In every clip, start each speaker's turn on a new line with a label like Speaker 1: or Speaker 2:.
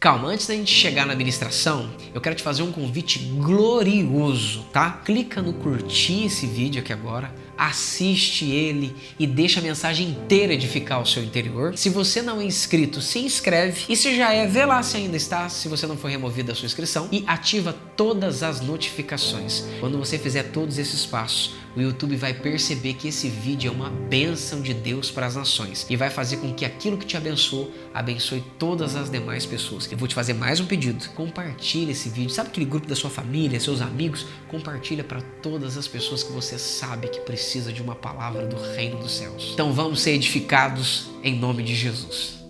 Speaker 1: Calma, antes da gente chegar na ministração, eu quero te fazer um convite glorioso, tá? Clica no curtir esse vídeo aqui agora, assiste ele e deixa a mensagem inteira edificar o seu interior. Se você não é inscrito, se inscreve, e se já é, vê lá se ainda está, se você não for removido da sua inscrição, e ativa todas as notificações. Quando você fizer todos esses passos, o YouTube vai perceber que esse vídeo é uma bênção de Deus para as nações e vai fazer com que aquilo que te abençoou, abençoe todas as demais pessoas. Eu vou te fazer mais um pedido: compartilha esse vídeo. Sabe aquele grupo da sua família, seus amigos? Compartilha para todas as pessoas que você sabe que precisa de uma palavra do reino dos céus. Então vamos ser edificados em nome de Jesus.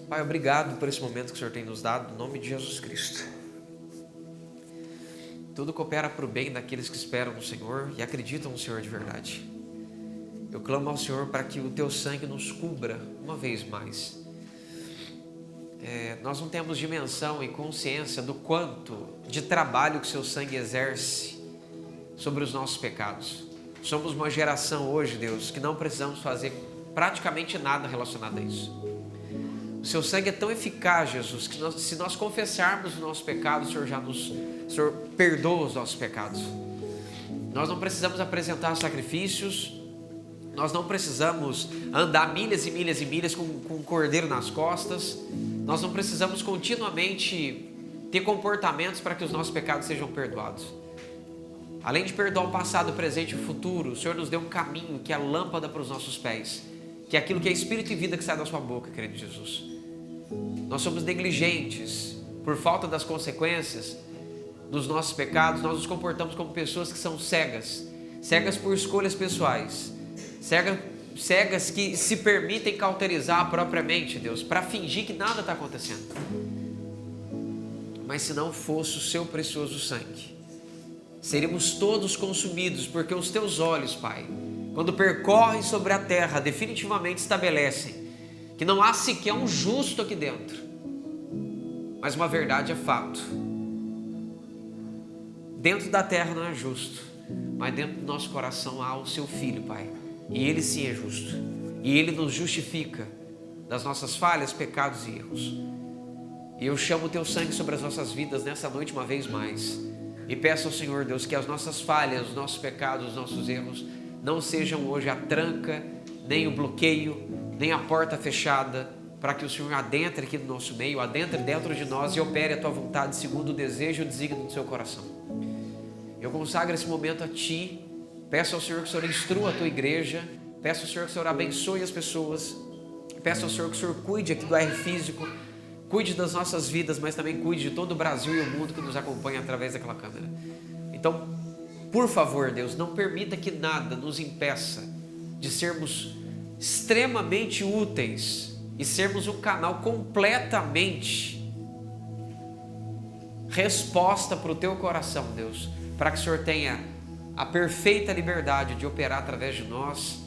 Speaker 1: Pai, obrigado por esse momento que o Senhor tem nos dado, no nome de Jesus Cristo. Tudo coopera para o bem daqueles que esperam no Senhor e acreditam no Senhor de verdade. Eu clamo ao Senhor para que o Teu sangue nos cubra uma vez mais. Nós não temos dimensão e consciência do quanto de trabalho que o Seu sangue exerce sobre os nossos pecados. Somos uma geração hoje, Deus, que não precisamos fazer praticamente nada relacionado a isso. O Seu sangue é tão eficaz, Jesus, que se nós confessarmos os nossos pecados, o Senhor perdoa os nossos pecados. Nós não precisamos apresentar sacrifícios, nós não precisamos andar milhas e milhas e milhas com um cordeiro nas costas, nós não precisamos continuamente ter comportamentos para que os nossos pecados sejam perdoados. Além de perdoar o passado, o presente e o futuro, o Senhor nos deu um caminho que é a lâmpada para os nossos pés, que é aquilo que é espírito e vida que sai da sua boca, querido Jesus. Nós somos negligentes por falta das consequências dos nossos pecados. Nós nos comportamos como pessoas que são cegas por escolhas pessoais, cegas que se permitem cauterizar a própria mente, Deus, para fingir que nada está acontecendo. Mas se não fosse o Seu precioso sangue, seríamos todos consumidos, porque os Teus olhos, Pai, quando percorrem sobre a terra, definitivamente estabelecem que não há sequer um justo aqui dentro. Mas uma verdade é fato: dentro da terra não é justo, mas dentro do nosso coração há o Seu Filho, Pai, e Ele sim é justo, e Ele nos justifica das nossas falhas, pecados e erros. E eu chamo o Teu sangue sobre as nossas vidas nessa noite uma vez mais, e peço ao Senhor, Deus, que as nossas falhas, os nossos pecados, os nossos erros não sejam hoje a tranca, nem o bloqueio, nem a porta fechada, para que o Senhor adentre aqui no nosso meio, adentre dentro de nós e opere a Tua vontade segundo o desejo e o desígnio do Seu coração. Eu consagro esse momento a Ti, peço ao Senhor que o Senhor instrua a Tua igreja, peço ao Senhor que o Senhor abençoe as pessoas, peço ao Senhor que o Senhor cuide aqui do AR Físico, cuide das nossas vidas, mas também cuide de todo o Brasil e o mundo que nos acompanha através daquela câmera. Então, por favor, Deus, não permita que nada nos impeça de sermos extremamente úteis e sermos um canal completamente resposta para o Teu coração, Deus, para que o Senhor tenha a perfeita liberdade de operar através de nós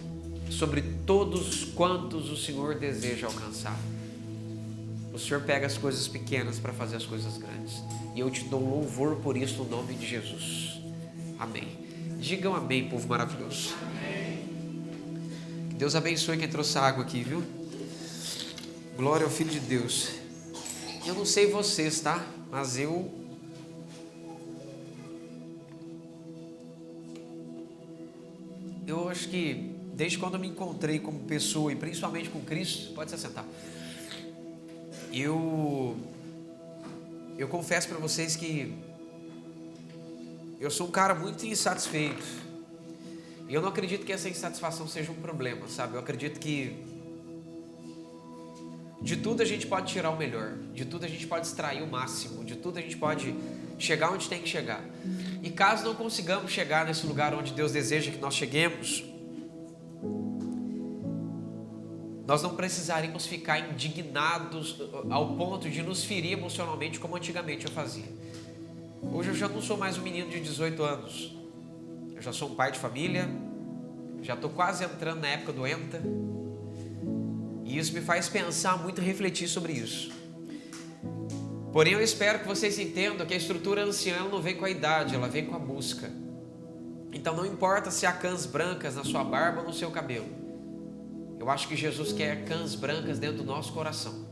Speaker 1: sobre todos quantos o Senhor deseja alcançar. O Senhor pega as coisas pequenas para fazer as coisas grandes, e eu Te dou louvor por isso no nome de Jesus. Amém. Digam amém, povo maravilhoso. Que Deus abençoe quem trouxe a água aqui, viu? Glória ao Filho de Deus. Eu não sei vocês, tá? Mas eu acho que desde quando eu me encontrei como pessoa e principalmente com Cristo, pode se assentar, eu confesso para vocês que eu sou um cara muito insatisfeito. E eu não acredito que essa insatisfação seja um problema, sabe? Eu acredito que de tudo a gente pode tirar o melhor, de tudo a gente pode extrair o máximo, de tudo a gente pode chegar onde tem que chegar. E caso não consigamos chegar nesse lugar onde Deus deseja que nós cheguemos, nós não precisaríamos ficar indignados ao ponto de nos ferir emocionalmente como antigamente eu fazia. Hoje eu já não sou mais um menino de 18 anos. Eu já sou um pai de família, já estou quase entrando na época do ENTA. E isso me faz pensar muito e refletir sobre isso. Porém, eu espero que vocês entendam que a estrutura anciã ela não vem com a idade, ela vem com a busca. Então não importa se há cãs brancas na sua barba ou no seu cabelo. Eu acho que Jesus quer cãs brancas dentro do nosso coração.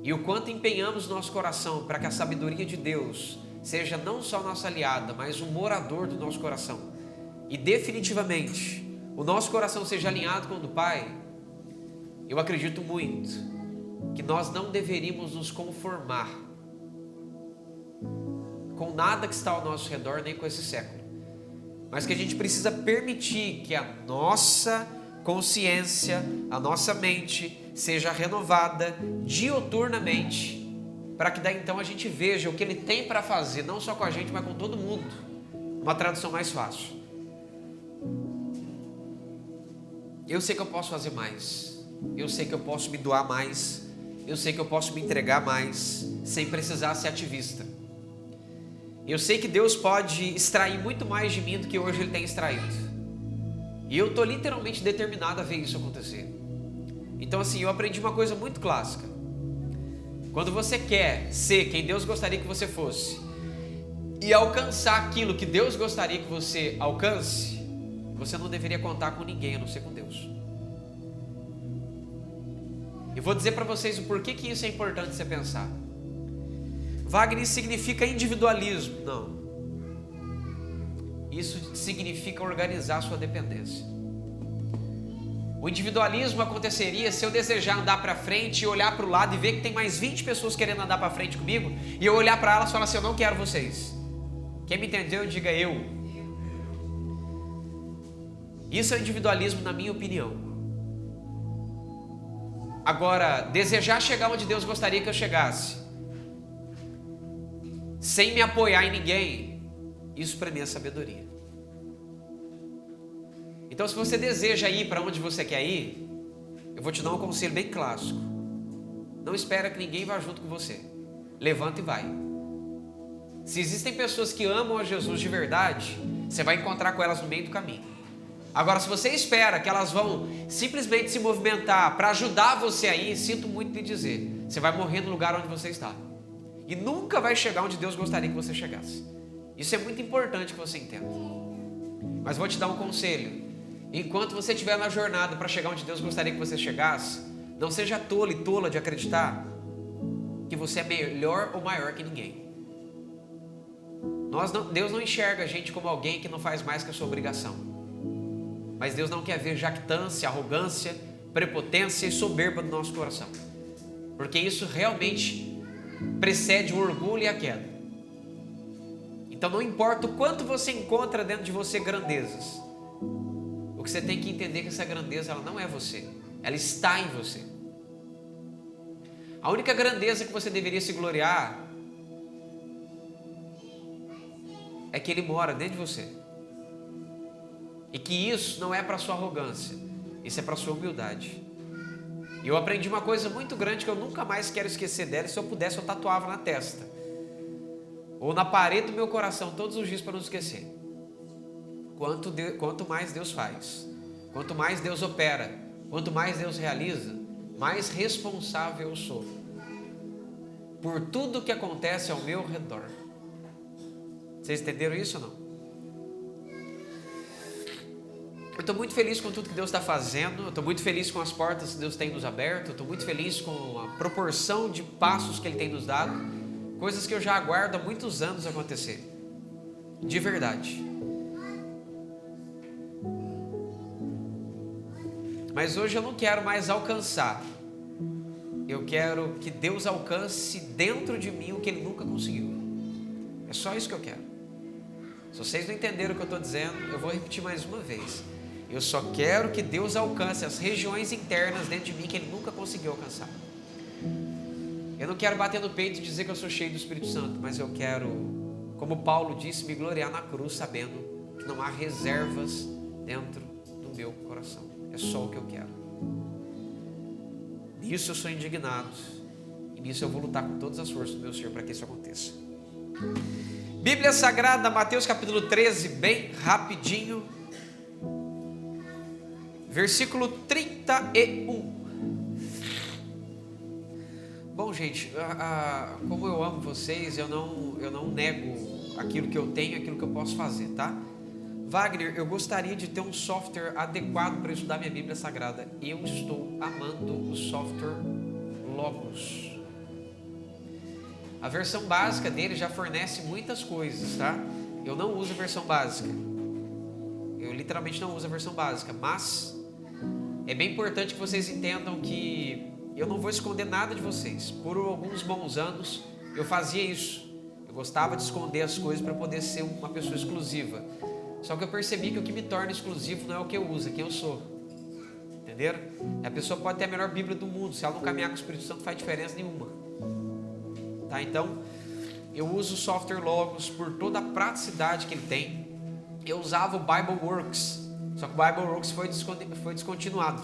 Speaker 1: E o quanto empenhamos nosso coração para que a sabedoria de Deus seja não só nossa aliada, mas um morador do nosso coração. E definitivamente o nosso coração seja alinhado com o do Pai. Eu acredito muito que nós não deveríamos nos conformar com nada que está ao nosso redor, nem com esse século. Mas que a gente precisa permitir que a nossa consciência, a nossa mente seja renovada diuturnamente, para que daí então a gente veja o que Ele tem para fazer, não só com a gente, mas com todo mundo. Uma tradução mais fácil. Eu sei que eu posso fazer mais. Eu sei que eu posso me doar mais. Eu sei que eu posso me entregar mais, sem precisar ser ativista. Eu sei que Deus pode extrair muito mais de mim do que hoje Ele tem extraído. E eu estou literalmente determinado a ver isso acontecer. Então assim, eu aprendi uma coisa muito clássica. Quando você quer ser quem Deus gostaria que você fosse e alcançar aquilo que Deus gostaria que você alcance, você não deveria contar com ninguém a não ser com Deus. E vou dizer para vocês o porquê que isso é importante você pensar. Wagner significa individualismo. Não. Isso significa organizar a sua dependência. O individualismo aconteceria se eu desejar andar para frente e olhar para o lado e ver que tem mais 20 pessoas querendo andar para frente comigo e eu olhar para elas e falar assim, eu não quero vocês. Quem me entendeu, diga eu. Isso é individualismo na minha opinião. Agora, desejar chegar onde Deus gostaria que eu chegasse, sem me apoiar em ninguém, isso para mim é sabedoria. Então se você deseja ir para onde você quer ir, eu vou te dar um conselho bem clássico. Não espera que ninguém vá junto com você. Levanta e vai. Se existem pessoas que amam a Jesus de verdade, você vai encontrar com elas no meio do caminho. Agora, se você espera que elas vão simplesmente se movimentar para ajudar você a ir, sinto muito lhe dizer, você vai morrer no lugar onde você está. E nunca vai chegar onde Deus gostaria que você chegasse. Isso é muito importante que você entenda. Mas vou te dar um conselho. Enquanto você estiver na jornada para chegar onde Deus gostaria que você chegasse, não seja tolo e tola de acreditar que você é melhor ou maior que ninguém. Deus não enxerga a gente como alguém que não faz mais que a sua obrigação. Mas Deus não quer ver jactância, arrogância, prepotência e soberba no nosso coração. Porque isso realmente precede o orgulho e a queda. Então não importa o quanto você encontra dentro de você grandezas, o que você tem que entender é que essa grandeza ela não é você, ela está em você. A única grandeza que você deveria se gloriar é que Ele mora dentro de você. E que isso não é para sua arrogância, isso é para sua humildade. E eu aprendi uma coisa muito grande que eu nunca mais quero esquecer dela, e se eu pudesse eu tatuava na testa ou na parede do meu coração todos os dias para não esquecer. Quanto mais Deus faz, quanto mais Deus opera, quanto mais Deus realiza, mais responsável eu sou por tudo que acontece ao meu redor. Vocês entenderam isso ou não? Eu estou muito feliz com tudo que Deus está fazendo, eu estou muito feliz com as portas que Deus tem nos aberto, eu estou muito feliz com a proporção de passos que Ele tem nos dado, coisas que eu já aguardo há muitos anos acontecer, de verdade. Mas hoje eu não quero mais alcançar, eu quero que Deus alcance dentro de mim o que Ele nunca conseguiu. É só isso que eu quero. Se vocês não entenderam o que eu estou dizendo, eu vou repetir mais uma vez. Eu só quero que Deus alcance as regiões internas dentro de mim que Ele nunca conseguiu alcançar. Eu não quero bater no peito e dizer que eu sou cheio do Espírito Santo, mas eu quero, como Paulo disse, me gloriar na cruz, sabendo que não há reservas dentro do meu coração. É só o que eu quero. Nisso eu sou indignado, e nisso eu vou lutar com todas as forças do meu ser para que isso aconteça. Bíblia Sagrada, Mateus capítulo 13, bem rapidinho. Versículo 31. Bom, gente, como eu amo vocês, eu não nego aquilo que eu tenho, aquilo que eu posso fazer, tá? Wagner, eu gostaria de ter um software adequado para estudar minha Bíblia Sagrada. Eu estou amando o software Logos. A versão básica dele já fornece muitas coisas, tá? Eu não uso a versão básica. Eu literalmente não uso a versão básica, mas é bem importante que vocês entendam que eu não vou esconder nada de vocês. Por alguns bons anos eu fazia isso. Eu gostava de esconder as coisas para poder ser uma pessoa exclusiva. Só que eu percebi que o que me torna exclusivo não é o que eu uso, é quem eu sou. Entenderam? A pessoa pode ter a melhor Bíblia do mundo, se ela não caminhar com o Espírito Santo, não faz diferença nenhuma. Tá? Então, eu uso o software Logos por toda a praticidade que ele tem. Eu usava o BibleWorks, só que o BibleWorks foi descontinuado.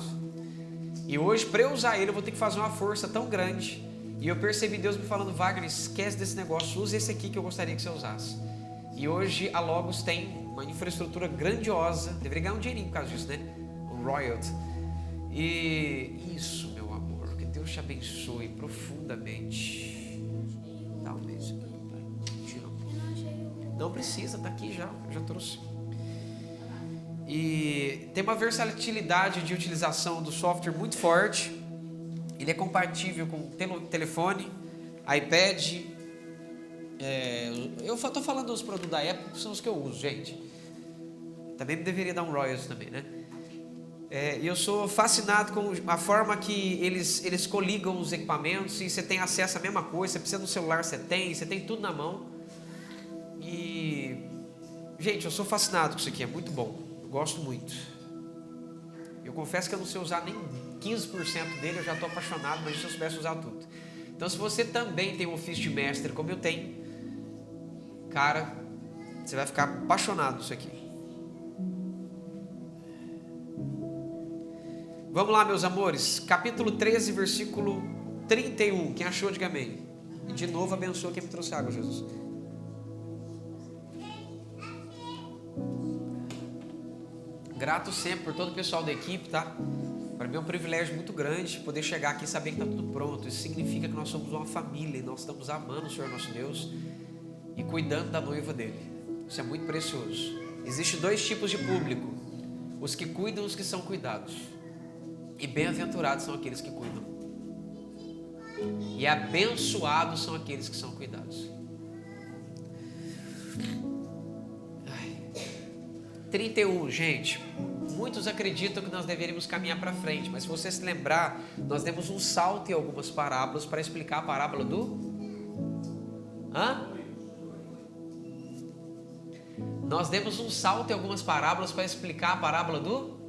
Speaker 1: E hoje, para eu usar ele, eu vou ter que fazer uma força tão grande. E eu percebi Deus me falando: Wagner, esquece desse negócio, use esse aqui que eu gostaria que você usasse. E hoje a Logos tem uma infraestrutura grandiosa. Deveria ganhar um dinheirinho por causa disso, né? Um royalty. E isso, meu amor, que Deus te abençoe profundamente. Dá um beijo, papai. Te amo. Não precisa, tá aqui já, eu já trouxe. E tem uma versatilidade de utilização do software muito forte. Ele é compatível com telefone, iPad. Eu estou falando dos produtos da Apple, que são os que eu uso, gente. Também deveria dar um royalties também, né? E eu sou fascinado com a forma que eles coligam os equipamentos e você tem acesso à mesma coisa. Você precisa do celular, você tem tudo na mão. E, gente, eu sou fascinado com isso aqui, é muito bom. Eu gosto muito. Eu confesso que eu não sei usar nem 15% dele, eu já estou apaixonado, mas se eu soubesse usar tudo. Então, se você também tem um ofício de mestre, como eu tenho, cara, você vai ficar apaixonado nisso aqui. Vamos lá, meus amores. Capítulo 13, versículo 31. Quem achou, diga amém. E de novo, abençoa quem me trouxe água, Jesus. Grato sempre por todo o pessoal da equipe, tá? Para mim é um privilégio muito grande poder chegar aqui e saber que está tudo pronto. Isso significa que nós somos uma família e nós estamos amando o Senhor nosso Deus e cuidando da noiva dele. Isso é muito precioso. Existem dois tipos de público: os que cuidam e os que são cuidados. E bem-aventurados são aqueles que cuidam. E abençoados são aqueles que são cuidados. 31, gente. Muitos acreditam que nós deveríamos caminhar para frente, mas se você se lembrar, nós demos um salto em algumas parábolas para explicar a parábola do... Nós demos um salto em algumas parábolas para explicar a parábola do...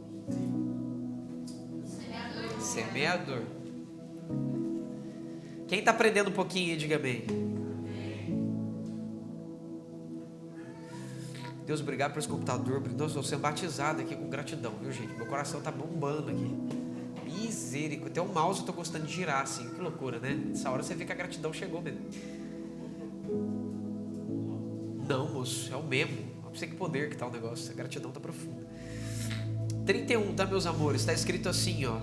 Speaker 1: Semeador. Quem está aprendendo um pouquinho, diga bem. Deus, obrigado por esse computador. Deus, estou sendo batizado aqui com gratidão, viu, gente? Meu coração está bombando aqui. Misericórdia. Até o mouse eu estou gostando de girar assim. Que loucura, né? Nessa hora você vê que a gratidão chegou mesmo. Não, moço, é o mesmo. Não sei que poder que tá o negócio. A gratidão está profunda. 31, tá, meus amores? Está escrito assim, ó.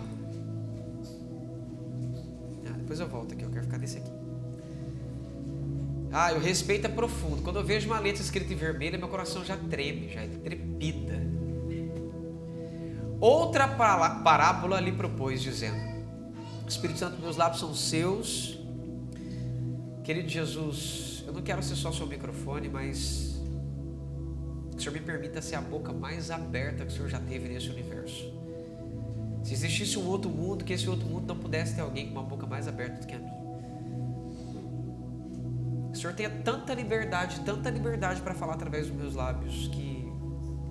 Speaker 1: Depois eu volto aqui, eu quero ficar nesse aqui. O respeito é profundo. Quando eu vejo uma letra escrita em vermelho, meu coração já treme, já trepida. Outra parábola lhe propôs, dizendo: Espírito Santo, meus lábios são seus. Querido Jesus, eu não quero ser só seu microfone, mas que o Senhor me permita ser a boca mais aberta que o Senhor já teve nesse universo. Se existisse um outro mundo, que esse outro mundo não pudesse ter alguém com uma boca mais aberta do que a minha. O Senhor tenha tanta liberdade para falar através dos meus lábios, que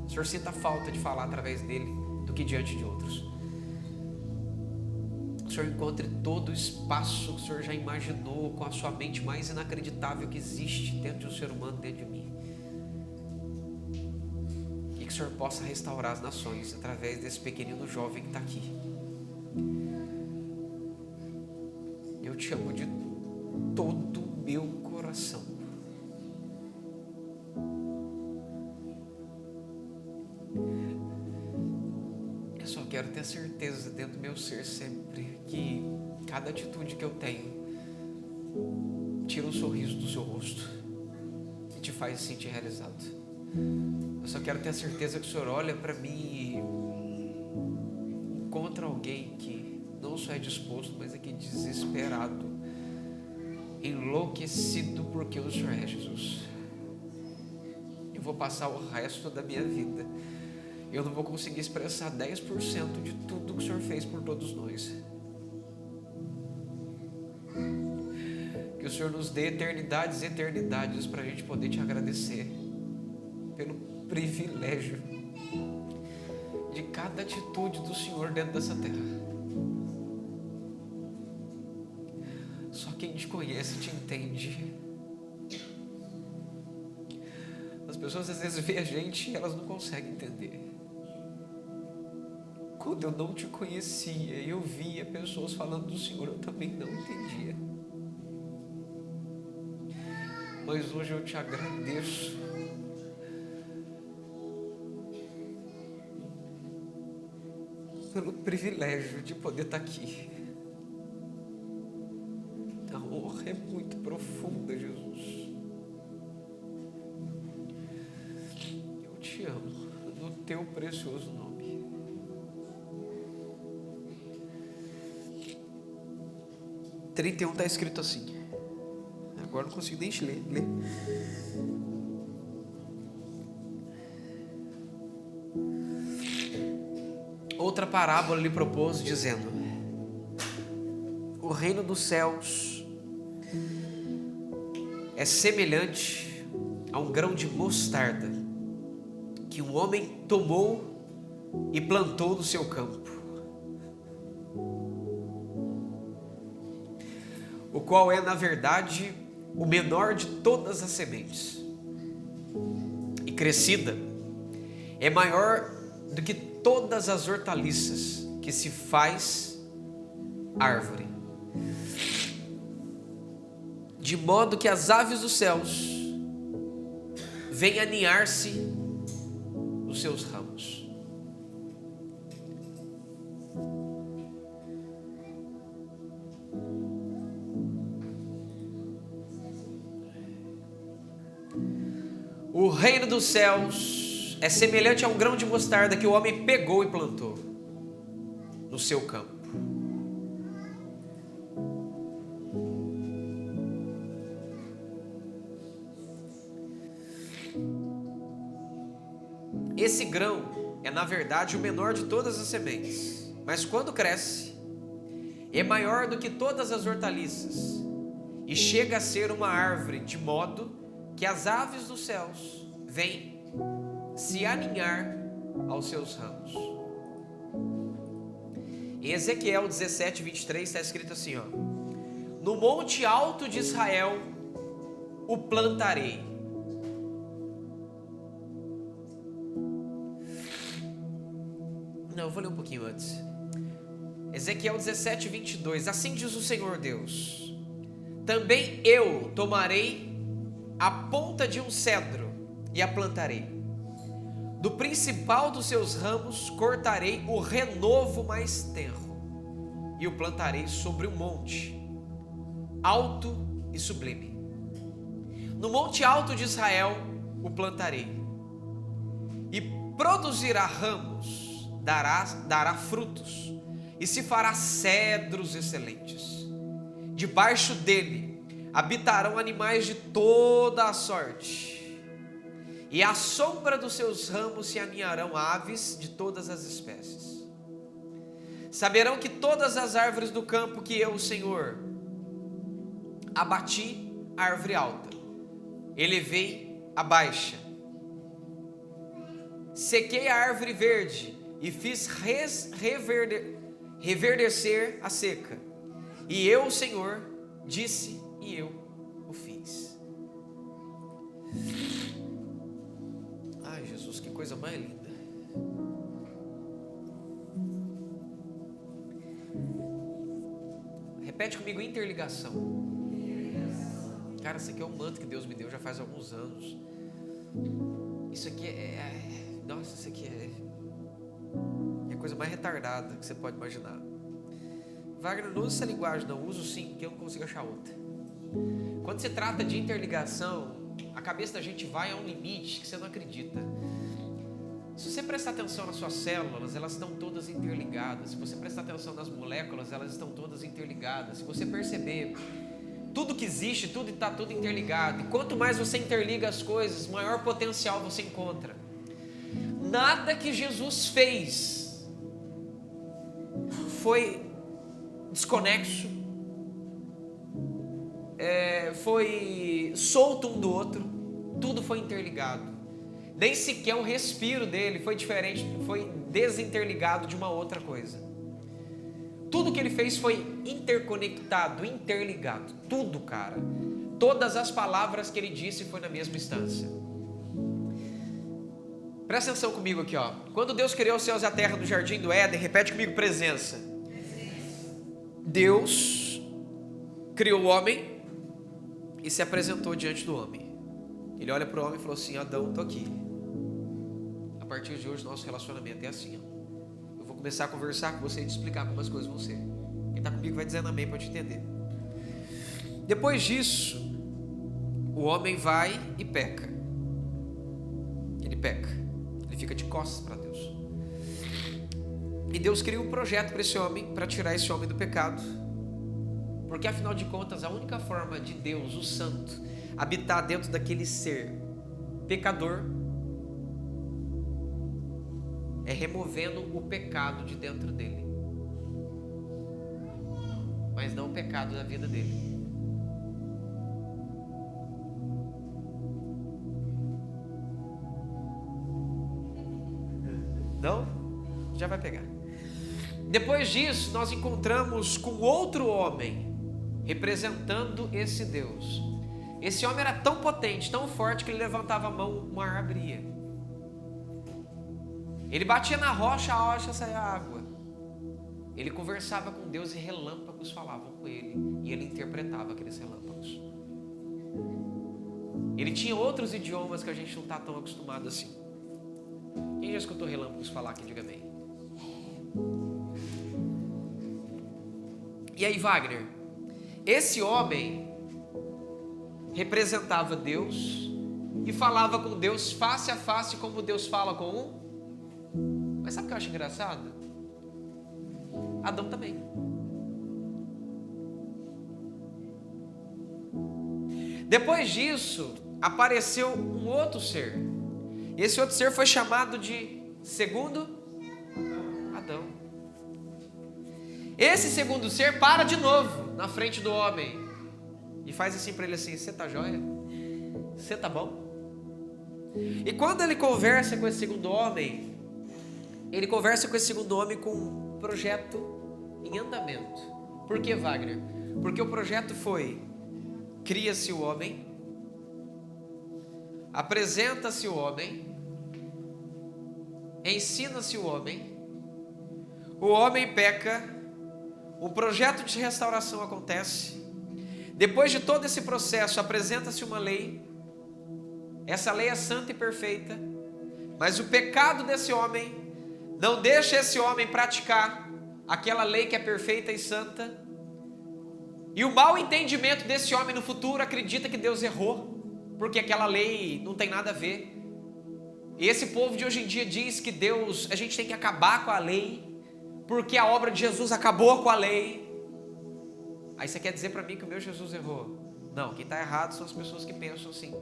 Speaker 1: o Senhor sinta falta de falar através dele do que diante de outros. O Senhor encontre todo o espaço que o Senhor já imaginou com a sua mente mais inacreditável que existe dentro de um ser humano, dentro de mim. E que o Senhor possa restaurar as nações através desse pequenino jovem que está aqui. Eu te amo de todo o meu coração. Eu só quero ter certeza dentro do meu ser sempre que cada atitude que eu tenho tira um sorriso do seu rosto e te faz se sentir realizado. Eu só quero ter a certeza que o Senhor olha para mim e encontra alguém que não só é disposto, mas é que é desesperado, enlouquecido porque o Senhor é Jesus. Eu vou passar o resto da minha vida, eu não vou conseguir expressar 10% de tudo que o Senhor fez por todos nós. Que o Senhor nos dê eternidades e eternidades para a gente poder te agradecer pelo privilégio de cada atitude do Senhor dentro dessa terra. Só quem te conhece te entende. As pessoas às vezes veem a gente e elas não conseguem entender. Quando eu não te conhecia e eu via pessoas falando do Senhor, eu também não entendia. Mas hoje eu te agradeço pelo privilégio de poder estar aqui. A honra é muito profunda, Jesus. Eu te amo no teu precioso nome. No 31 está escrito assim. Agora não consigo nem ler. Outra parábola lhe propôs, dizendo: o reino dos céus é semelhante a um grão de mostarda que um homem tomou e plantou no seu campo, o qual é, na verdade, o menor de todas as sementes, e crescida é maior do que todas as hortaliças, que se faz árvore, de modo que as aves dos céus vêm aninhar-se nos seus ramos. O reino dos céus é semelhante a um grão de mostarda que o homem pegou e plantou no seu campo. Esse grão é, na verdade, o menor de todas as sementes, mas quando cresce, é maior do que todas as hortaliças e chega a ser uma árvore, de modo que as aves dos céus vêm se aninhar aos seus ramos. Em Ezequiel 17, 23 está escrito assim, ó: no monte alto de Israel o plantarei. Não, eu vou ler um pouquinho antes. Ezequiel 17, 22. Assim diz o Senhor Deus: também eu tomarei a ponta de um cedro e a plantarei. Do principal dos seus ramos cortarei o renovo mais tenro e o plantarei sobre um monte alto e sublime. No monte alto de Israel o plantarei, e produzirá ramos, dará frutos, e se fará cedros excelentes. Debaixo dele habitarão animais de toda a sorte, e à sombra dos seus ramos se aninharão aves de todas as espécies. Saberão que todas as árvores do campo que eu, o Senhor, abati a árvore alta, elevei a baixa, sequei a árvore verde e fiz reverdecer a seca. E eu, o Senhor, disse e eu o fiz. Ai, Jesus, que coisa mais linda. Repete comigo: interligação. Cara, isso aqui é um manto que Deus me deu já faz alguns anos. Isso aqui nossa, isso aqui é a coisa mais retardada que você pode imaginar. Wagner, não usa essa linguagem, não. Uso sim, porque eu não consigo achar outra. Quando se trata de interligação, a cabeça da gente vai a um limite que você não acredita. Se você prestar atenção nas suas células, elas estão todas interligadas. Se você prestar atenção nas moléculas, elas estão todas interligadas. Se você perceber, tudo que existe, tudo está tudo interligado. E quanto mais você interliga as coisas, maior potencial você encontra. Nada que Jesus fez foi desconexo, foi solto um do outro, tudo foi interligado. Nem sequer o respiro dele foi diferente, foi desinterligado de uma outra coisa. Tudo que ele fez foi interconectado, interligado. Tudo, cara. Todas as palavras que ele disse foi na mesma instância. Presta atenção comigo aqui, ó. Quando Deus criou os céus e a terra no jardim do Éden, repete comigo, presença. Deus criou o homem e se apresentou diante do homem. Ele olha para o homem e falou assim: Adão, estou aqui. A partir de hoje, nosso relacionamento é assim, ó. Eu vou começar a conversar com você e te explicar como as coisas vão ser. Quem está comigo vai dizendo amém para te entender. Depois disso, o homem vai e peca. Ele peca. Ele fica de costas para Deus. E Deus cria um projeto para esse homem, para tirar esse homem do pecado. Porque afinal de contas, a única forma de Deus, o Santo, habitar dentro daquele ser pecador é removendo o pecado de dentro dele, mas não o pecado da vida dele. Não? Já vai pegar. Depois disso, nós encontramos com outro homem representando esse Deus. Esse homem era tão potente, tão forte, que ele levantava a mão, o mar abria. Ele batia na rocha, a rocha saía água. Ele conversava com Deus e relâmpagos falavam com ele. E ele interpretava aqueles relâmpagos. Ele tinha outros idiomas que a gente não está tão acostumado assim. Quem já escutou relâmpagos falar aqui? Diga amém. E aí, Wagner? Esse homem representava Deus e falava com Deus face a face, como Deus fala com um. Mas sabe o que eu acho engraçado? Adão também. Depois disso, apareceu um outro ser. Esse outro ser foi chamado de segundo Adão. Esse segundo ser para de novo na frente do homem e faz assim para ele assim: você tá joia? Você tá bom? E quando ele conversa com esse segundo homem, ele conversa com esse segundo homem com um projeto em andamento. Por que, Wagner? Porque o projeto foi: cria-se o homem, apresenta-se o homem, ensina-se o homem peca, o projeto de restauração acontece. Depois de todo esse processo, apresenta-se uma lei. Essa lei é santa e perfeita, mas o pecado desse homem não deixa esse homem praticar aquela lei que é perfeita e santa. E o mau entendimento desse homem no futuro acredita que Deus errou, porque aquela lei não tem nada a ver. E esse povo de hoje em dia diz que Deus, a gente tem que acabar com a lei, porque a obra de Jesus acabou com a lei. Aí você quer dizer para mim que o meu Jesus errou? Não, quem está errado são as pessoas que pensam assim.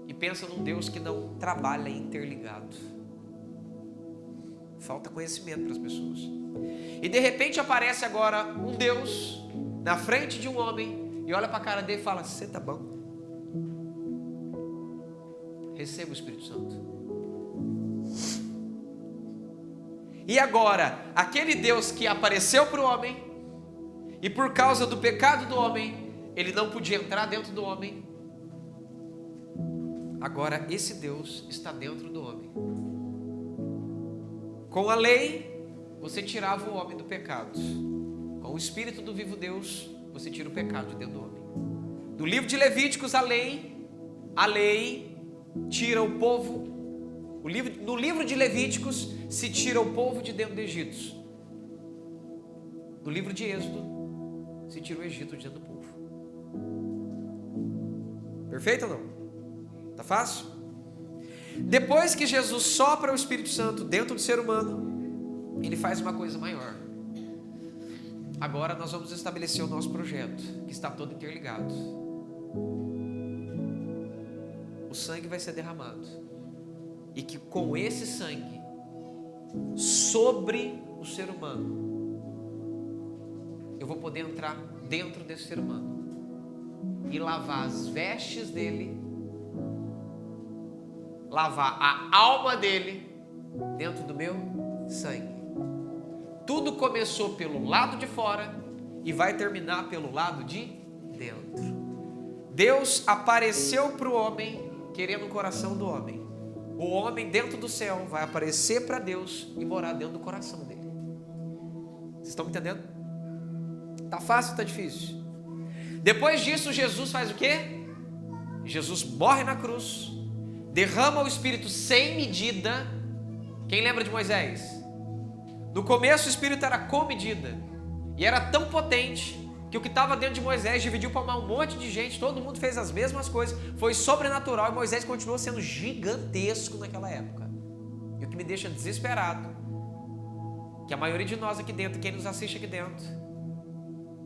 Speaker 1: E pensam num Deus que não trabalha interligado. Falta conhecimento para as pessoas. E de repente aparece agora um Deus na frente de um homem e olha para a cara dele e fala: você tá bom? Receba o Espírito Santo. E agora, aquele Deus que apareceu para o homem, e por causa do pecado do homem, ele não podia entrar dentro do homem. Agora esse Deus está dentro do homem. Com a lei, você tirava o homem do pecado. Com o Espírito do vivo Deus, você tira o pecado de dentro do homem. No livro de Levíticos, a lei tira o povo. No livro de Levíticos, se tira o povo de dentro do Egito. No livro de Êxodo, se tira o Egito de dentro do povo. Perfeito ou não? Tá fácil? Depois que Jesus sopra o Espírito Santo dentro do ser humano, ele faz uma coisa maior. Agora nós vamos estabelecer o nosso projeto, que está todo interligado. O sangue vai ser derramado. E que com esse sangue, sobre o ser humano, eu vou poder entrar dentro desse ser humano e lavar as vestes dele, lavar a alma dele dentro do meu sangue. Tudo começou pelo lado de fora e vai terminar pelo lado de dentro. Deus apareceu para o homem querendo o coração do homem. O homem dentro do céu vai aparecer para Deus e morar dentro do coração dele. Vocês estão me entendendo? Tá fácil ou tá difícil? Depois disso, Jesus faz o quê? Jesus morre na cruz, derrama o Espírito sem medida. Quem lembra de Moisés? No começo o Espírito era com medida, e era tão potente que o que estava dentro de Moisés dividiu para um monte de gente, todo mundo fez as mesmas coisas, foi sobrenatural, e Moisés continuou sendo gigantesco naquela época. E o que me deixa desesperado, que a maioria de nós aqui dentro, quem nos assiste aqui dentro,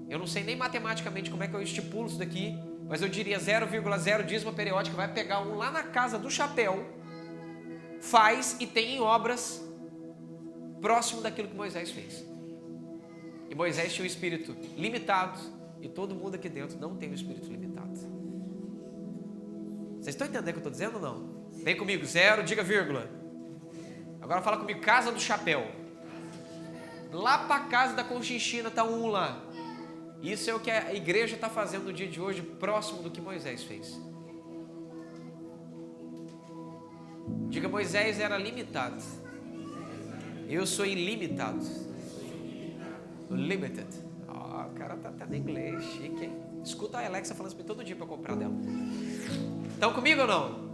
Speaker 1: eu não sei nem matematicamente como é que eu estipulo isso daqui, mas eu diria 0,0 dízima periódica, vai pegar um lá na casa do chapéu, faz e tem em obras próximo daquilo que Moisés fez. E Moisés tinha um espírito limitado, e todo mundo aqui dentro não tem um espírito limitado. Vocês estão entendendo o que eu estou dizendo ou não? Vem comigo, 0, diga vírgula. Agora fala comigo, casa do chapéu. Lá para a casa da Conchinchina está um lá. Isso é o que a igreja está fazendo no dia de hoje, próximo do que Moisés fez. Diga, Moisés era limitado. Eu sou ilimitado. Limited. O cara tá até em inglês, chique, hein? Escuta a Alexa falando isso todo dia para comprar dela. Estão comigo ou não?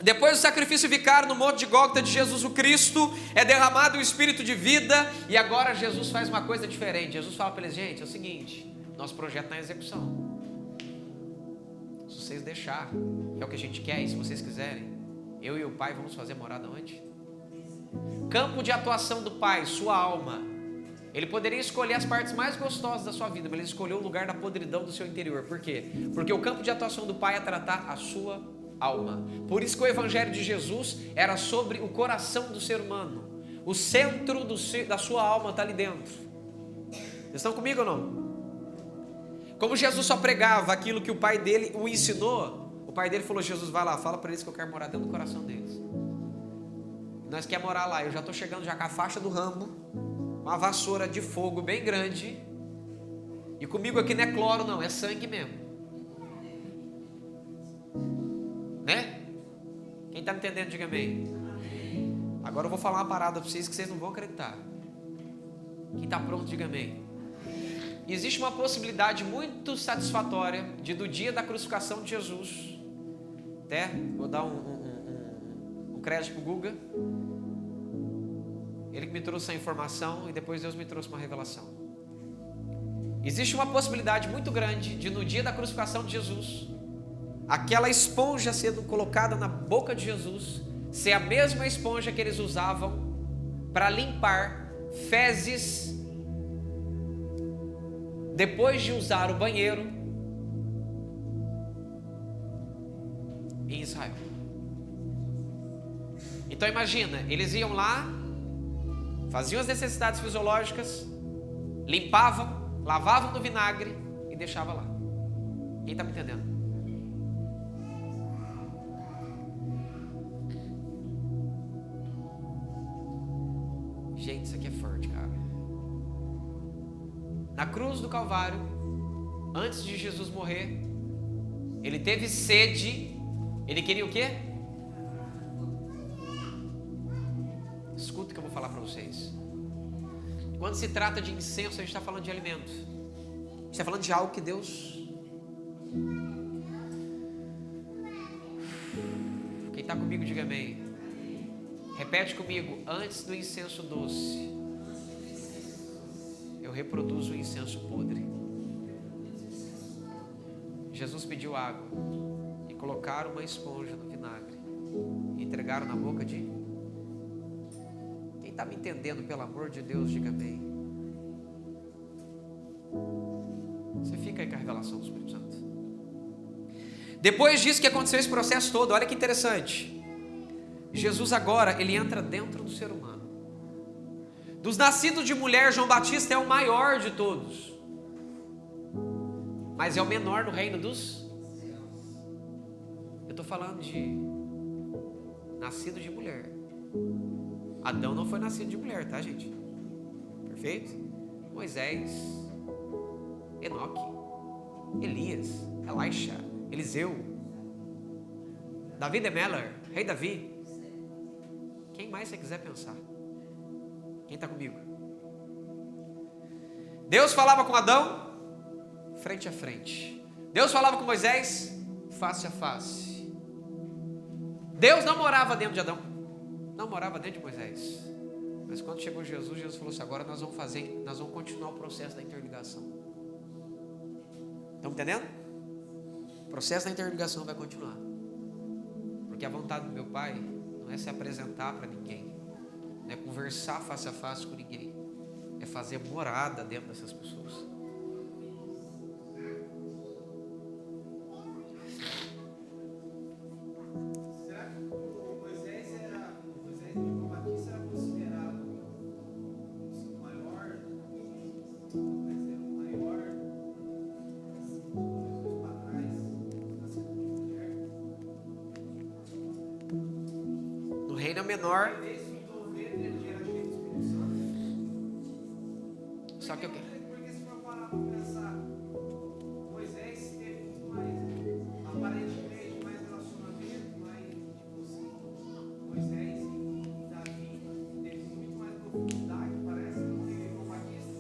Speaker 1: Depois do sacrifício vicário no Monte de Gólgota de Jesus o Cristo, é derramado o Espírito de vida, e agora Jesus faz uma coisa diferente. Jesus fala para eles, gente, é o seguinte, nosso projeto está em execução. Se vocês deixar, é o que a gente quer, e se vocês quiserem, eu e o Pai vamos fazer morada onde? Campo de atuação do Pai, sua alma. Ele poderia escolher as partes mais gostosas da sua vida, mas ele escolheu o lugar da podridão do seu interior. Por quê? Porque o campo de atuação do Pai é tratar a sua alma. Por isso que o Evangelho de Jesus era sobre o coração do ser humano. O centro da sua alma está ali dentro. Vocês estão comigo ou não? Como Jesus só pregava aquilo que o Pai dele o ensinou, o Pai dele falou, Jesus, vai lá, fala para eles que eu quero morar dentro do coração deles. Nós queremos morar lá, eu já estou chegando já com a faixa do Rambo, uma vassoura de fogo bem grande, e comigo aqui não é cloro não, é sangue mesmo. Né? Quem está me entendendo, diga amém. Agora eu vou falar uma parada para vocês que vocês não vão acreditar. Quem está pronto, diga amém. Existe uma possibilidade muito satisfatória de do dia da crucificação de Jesus, até vou dar um crédito para o Guga, ele que me trouxe a informação e depois Deus me trouxe uma revelação. Existe uma possibilidade muito grande de no dia da crucificação de Jesus, aquela esponja sendo colocada na boca de Jesus ser a mesma esponja que eles usavam para limpar fezes depois de usar o banheiro em Israel. Então imagina, eles iam lá, faziam as necessidades fisiológicas, limpavam, lavavam no vinagre e deixavam lá. Quem está me entendendo? Gente, isso aqui é forte, cara. Na cruz do Calvário, antes de Jesus morrer, ele teve sede. Ele queria o quê? Escuta o que eu vou falar para vocês. Quando se trata de incenso, a gente está falando de alimento. A gente está falando de algo que Deus... Quem está comigo, diga amém. Repete comigo. Antes do incenso doce, eu reproduzo o incenso podre. Jesus pediu água. E colocaram uma esponja no vinagre e entregaram na boca de... Quem está me entendendo, pelo amor de Deus, diga amém. Você fica aí com a revelação do Espírito Santo. Depois disso que aconteceu esse processo todo, olha que interessante. Jesus agora, ele entra dentro do ser humano. Dos nascidos de mulher, João Batista é o maior de todos, mas é o menor no reino dos... Eu estou falando de nascido de mulher. Adão não foi nascido de mulher, tá, gente? Perfeito? Moisés, Enoque, Elias, Elisha, Eliseu, Davi de Meller, rei Davi. Quem mais você quiser pensar? Quem está comigo? Deus falava com Adão frente a frente. Deus falava com Moisés face a face. Deus não morava dentro de Adão, não morava dentro de Moisés. Mas quando chegou Jesus, Jesus falou assim: agora nós vamos continuar o processo da interligação. Estão entendendo? O processo da interligação vai continuar. Porque a vontade do meu Pai não é se apresentar para ninguém, não é conversar face a face com ninguém, é fazer morada dentro dessas pessoas.
Speaker 2: Será que o Moisés de João Batista era considerado o maior
Speaker 1: No reino menor. Só que eu quero.
Speaker 2: Porque se for parar para pensar, Moisés teve muito mais, aparentemente, mais relacionamento, mais, tipo assim, Moisés e Davi teve muito mais profundidade, parece, do que João Batista.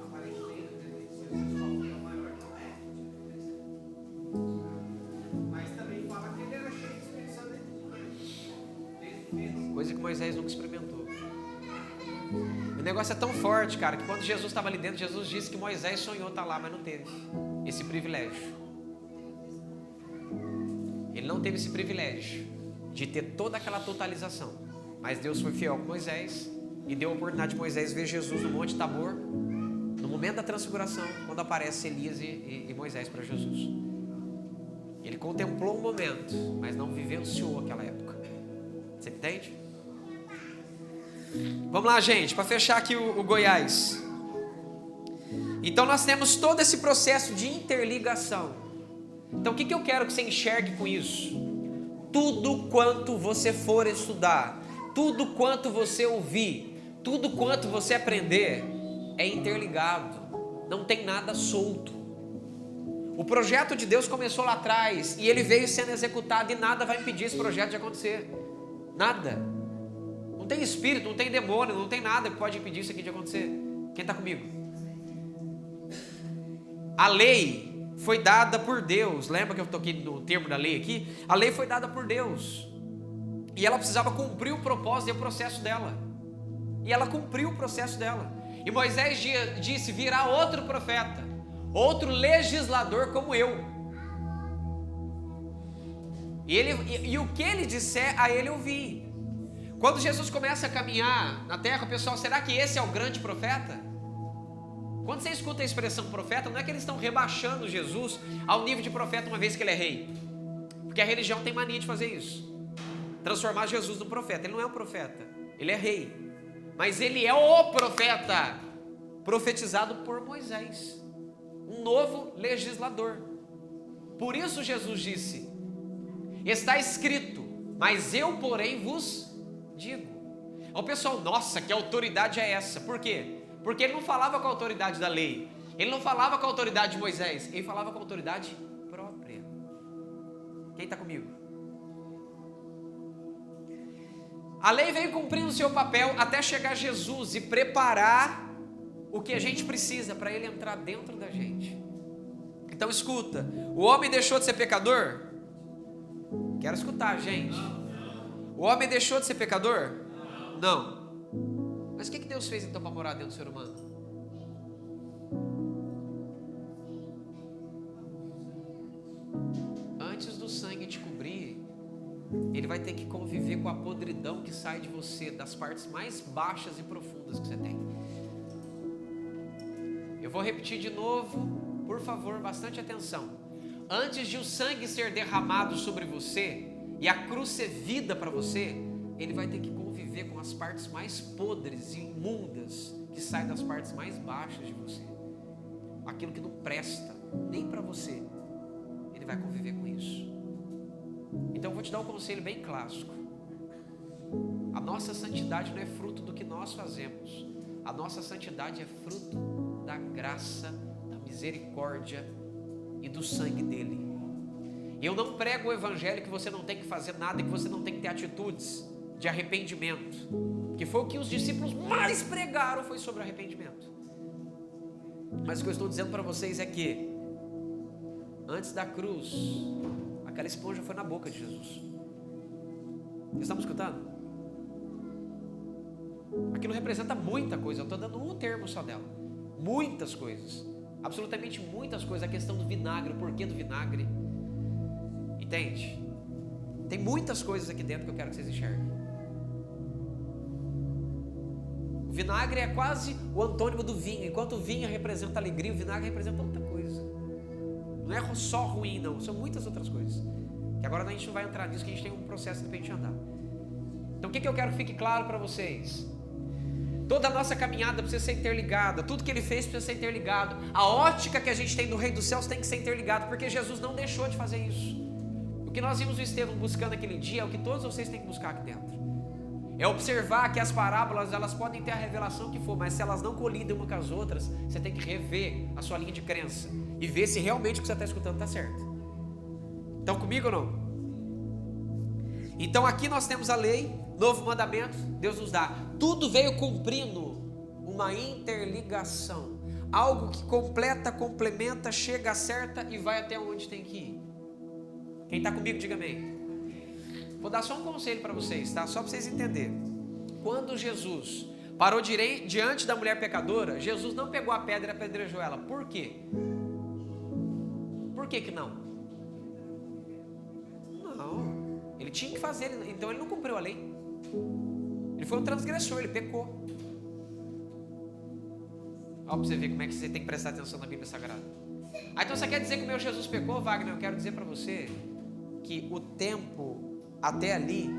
Speaker 2: Aparentemente, né? Jesus falou que é o maior, não é? Mas também fala que ele era cheio de Espírito Santo desde o mesmo.
Speaker 1: Coisa que Moisés nunca experimentou. O negócio é tão forte, cara, que quando Jesus estava ali dentro, Jesus disse que Moisés sonhou estar lá, mas não teve esse privilégio. Ele não teve esse privilégio de ter toda aquela totalização. Mas Deus foi fiel com Moisés e deu a oportunidade de Moisés ver Jesus no Monte Tabor, no momento da transfiguração, quando aparece Elias e Moisés para Jesus. Ele contemplou um momento, mas não vivenciou aquela época. Você entende? Vamos lá, gente, para fechar aqui o Goiás. Então nós temos todo esse processo de interligação. Então o que eu quero que você enxergue com isso? Tudo quanto você for estudar, tudo quanto você ouvir, tudo quanto você aprender é interligado, não tem nada solto. O projeto de Deus começou lá atrás e ele veio sendo executado e nada vai impedir esse projeto de acontecer. Nada. Não tem espírito, não tem demônio, não tem nada que pode impedir isso aqui de acontecer. Quem está comigo? A lei foi dada por Deus. Lembra que eu toquei no termo da lei aqui? A lei foi dada por Deus. E ela precisava cumprir o propósito e o processo dela. E ela cumpriu o processo dela. E Moisés disse: virá outro profeta, outro legislador como eu. E o que ele disser, a ele ouvir. Quando Jesus começa a caminhar na terra, o pessoal, será que esse é o grande profeta? Quando você escuta a expressão profeta, não é que eles estão rebaixando Jesus ao nível de profeta uma vez que ele é rei. Porque a religião tem mania de fazer isso. Transformar Jesus num profeta. Ele não é um profeta, ele é rei. Mas ele é o profeta profetizado por Moisés. Um novo legislador. Por isso Jesus disse: está escrito, mas eu porém vos digo. O pessoal, nossa, que autoridade é essa? Por quê? Porque ele não falava com a autoridade da lei, ele não falava com a autoridade de Moisés, ele falava com a autoridade própria. Quem está comigo? A lei veio cumprindo o seu papel até chegar Jesus e preparar o que a gente precisa para ele entrar dentro da gente. Então escuta, o homem deixou de ser pecador? Quero escutar, gente. O homem deixou de ser pecador? Não. Mas o que Deus fez então para morar dentro do ser humano? vai ter que conviver com a podridão que sai de você, das partes mais baixas e profundas que você tem. Eu vou repetir de novo, por favor, bastante atenção. Antes de o sangue ser derramado sobre você e a cruz ser vida para você, ele vai ter que conviver com as partes mais podres e imundas que saem das partes mais baixas de você. Aquilo que não presta nem para você, ele vai conviver com isso. Então eu vou te dar um conselho bem clássico. A nossa santidade não é fruto do que nós fazemos. A nossa santidade é fruto da graça, da misericórdia e do sangue dele. E eu não prego o evangelho que você não tem que fazer nada, que você não tem que ter atitudes de arrependimento, que foi o que os discípulos mais pregaram, foi sobre arrependimento. Mas o que eu estou dizendo para vocês é que antes da cruz, aquela esponja foi na boca de Jesus. Estamos escutando? Aquilo representa muita coisa. Eu estou dando um termo só dela. Muitas coisas, absolutamente muitas coisas. A questão do vinagre, o porquê do vinagre, entende? Tem muitas coisas aqui dentro que eu quero que vocês enxerguem. O vinagre é quase o antônimo do vinho. Enquanto o vinho representa alegria, o vinagre representa outra coisa. Não é só ruim, não. São muitas outras coisas. Que agora a gente não vai entrar nisso, que a gente tem um processo de repente andar. Então o que eu quero que fique claro para vocês? Toda a nossa caminhada precisa ser interligada. Tudo que ele fez precisa ser interligado. A ótica que a gente tem do Rei dos Céus tem que ser interligada, porque Jesus não deixou de fazer isso. O que nós vimos o Estevão buscando aquele dia é o que todos vocês têm que buscar aqui dentro. É observar que as parábolas, elas podem ter a revelação que for, mas se elas não colidem uma com as outras, você tem que rever a sua linha de crença e ver se realmente o que você está escutando está certo. Estão comigo ou não? Então aqui nós temos a lei, novo mandamento, Deus nos dá. Tudo veio cumprindo uma interligação. Algo que completa, complementa, chega, acerta e vai até onde tem que ir. Quem está comigo, diga amém. Vou dar só um conselho para vocês, tá? Só para vocês entenderem. Quando Jesus parou diante da mulher pecadora, Jesus não pegou a pedra e apedrejou ela. Por quê? Por que não? Não. Ele tinha que fazer, então ele não cumpriu a lei. Ele foi um transgressor, ele pecou. Olha para você ver como é que você tem que prestar atenção na Bíblia Sagrada. Então você quer dizer que o meu Jesus pecou, Wagner? Eu quero dizer para você que o tempo até ali,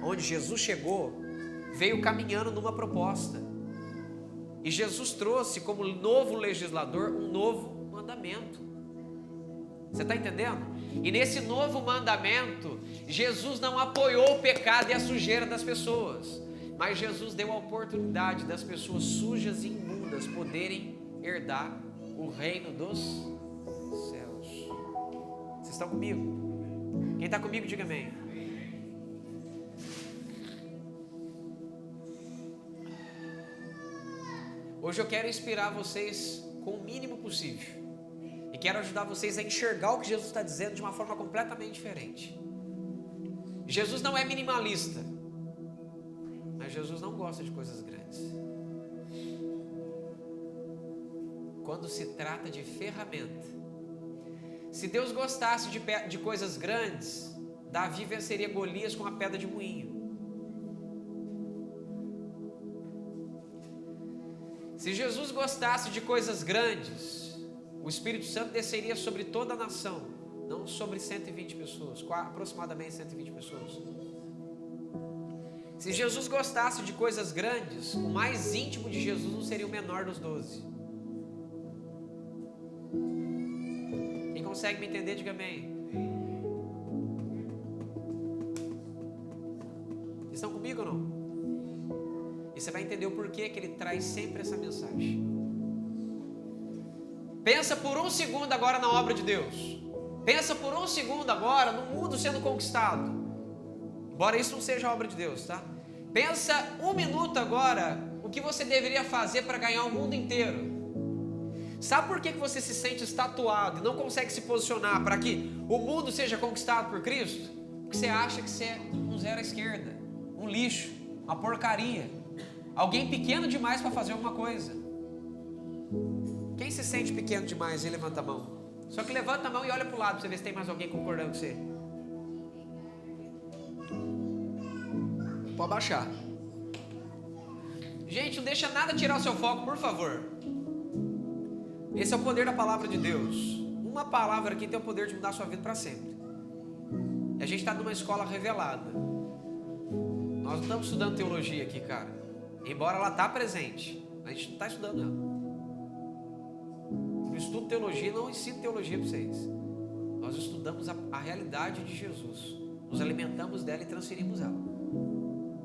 Speaker 1: onde Jesus chegou, veio caminhando numa proposta. E Jesus trouxe como novo legislador um novo mandamento. Você está entendendo? E nesse novo mandamento, Jesus não apoiou o pecado e a sujeira das pessoas, mas Jesus deu a oportunidade das pessoas sujas e imundas poderem herdar o reino dos céus. Vocês estão comigo? Quem está comigo, diga amém. Hoje eu quero inspirar vocês com o mínimo possível. E quero ajudar vocês a enxergar o que Jesus está dizendo de uma forma completamente diferente. Jesus não é minimalista, mas Jesus não gosta de coisas grandes. Quando se trata de ferramenta, se Deus gostasse de coisas grandes, Davi venceria Golias com a pedra de moinho. Se Jesus gostasse de coisas grandes, o Espírito Santo desceria sobre toda a nação, não sobre 120 pessoas, aproximadamente 120 pessoas. Se Jesus gostasse de coisas grandes, o mais íntimo de Jesus não seria o menor dos 12. Quem consegue me entender, diga amém. Estão comigo ou não? E você vai entender o porquê que ele traz sempre essa mensagem. Pensa por um segundo agora na obra de Deus. Pensa por um segundo agora no mundo sendo conquistado. Embora isso não seja a obra de Deus, tá? Pensa um minuto agora o que você deveria fazer para ganhar o mundo inteiro. Sabe por que você se sente estatuado e não consegue se posicionar para que o mundo seja conquistado por Cristo? Porque você acha que você é um zero à esquerda, um lixo, uma porcaria. Alguém pequeno demais para fazer alguma coisa. Quem se sente pequeno demais e levanta a mão? Só que levanta a mão e olha para o lado para você ver se tem mais alguém concordando com você. Pode baixar. Gente, não deixa nada tirar o seu foco, por favor. Esse é o poder da palavra de Deus. Uma palavra aqui tem o poder de mudar a sua vida para sempre. E a gente está numa escola revelada. Nós não estamos estudando teologia aqui, cara. Embora ela está presente, a gente não está estudando ela. Eu estudo teologia e não ensino teologia para vocês. Nós estudamos a realidade de Jesus. Nos alimentamos dela e transferimos ela.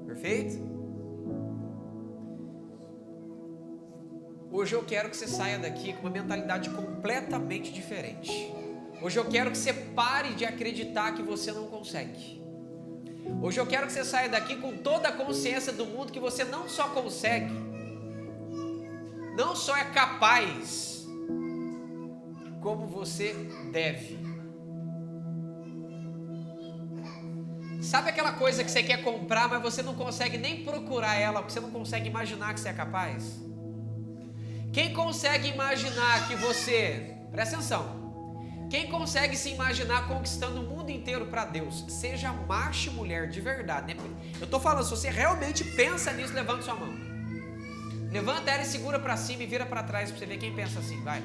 Speaker 1: Perfeito? Hoje eu quero que você saia daqui com uma mentalidade completamente diferente. Hoje eu quero que você pare de acreditar que você não consegue. Hoje eu quero que você saia daqui com toda a consciência do mundo que você não só consegue, não só é capaz, como você deve. Sabe aquela coisa que você quer comprar, mas você não consegue nem procurar ela, porque você não consegue imaginar que você é capaz? Quem consegue imaginar que você, presta atenção, quem consegue se imaginar conquistando o mundo inteiro para Deus, seja macho e mulher de verdade, né? Eu estou falando, se você realmente pensa nisso, levanta sua mão. Levanta ela e segura para cima e vira para trás para você ver quem pensa assim, vai.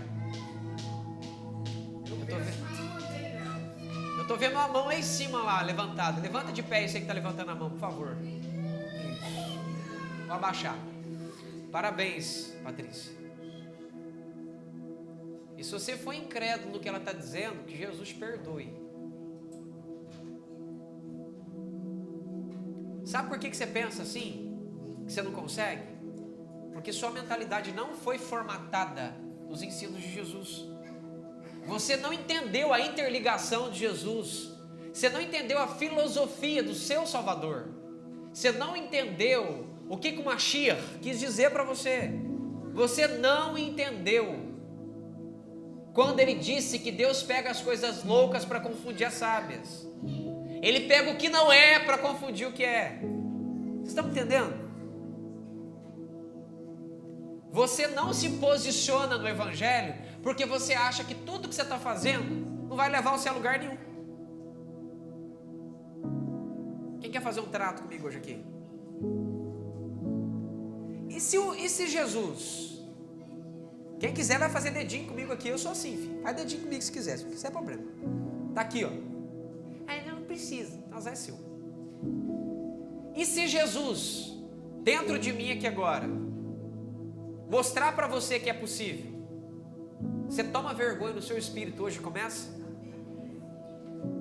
Speaker 1: Eu tô vendo uma mão lá em cima lá, levantada. Levanta de pé, você que está levantando a mão, por favor. Isso. Vou abaixar. Parabéns, Patrícia. E se você for incrédulo no que ela está dizendo, que Jesus perdoe. Sabe por que você pensa assim? Que você não consegue? Porque sua mentalidade não foi formatada nos ensinos de Jesus. Você não entendeu a interligação de Jesus. Você não entendeu a filosofia do seu Salvador. Você não entendeu o que o Mashiach quis dizer para você. Você não entendeu. Quando ele disse que Deus pega as coisas loucas para confundir as sábias. Ele pega o que não é para confundir o que é. Vocês estão entendendo? Você não se posiciona no Evangelho porque você acha que tudo que você está fazendo não vai levar você a lugar nenhum. Quem quer fazer um trato comigo hoje aqui? E se Jesus... Quem quiser vai fazer dedinho comigo aqui, eu sou assim, filho. Faz dedinho comigo se quiser, isso é problema. Tá aqui, ó. Ainda não precisa, azar é seu. E se Jesus, dentro de mim aqui agora, mostrar para você que é possível, você toma vergonha no seu espírito hoje e começa?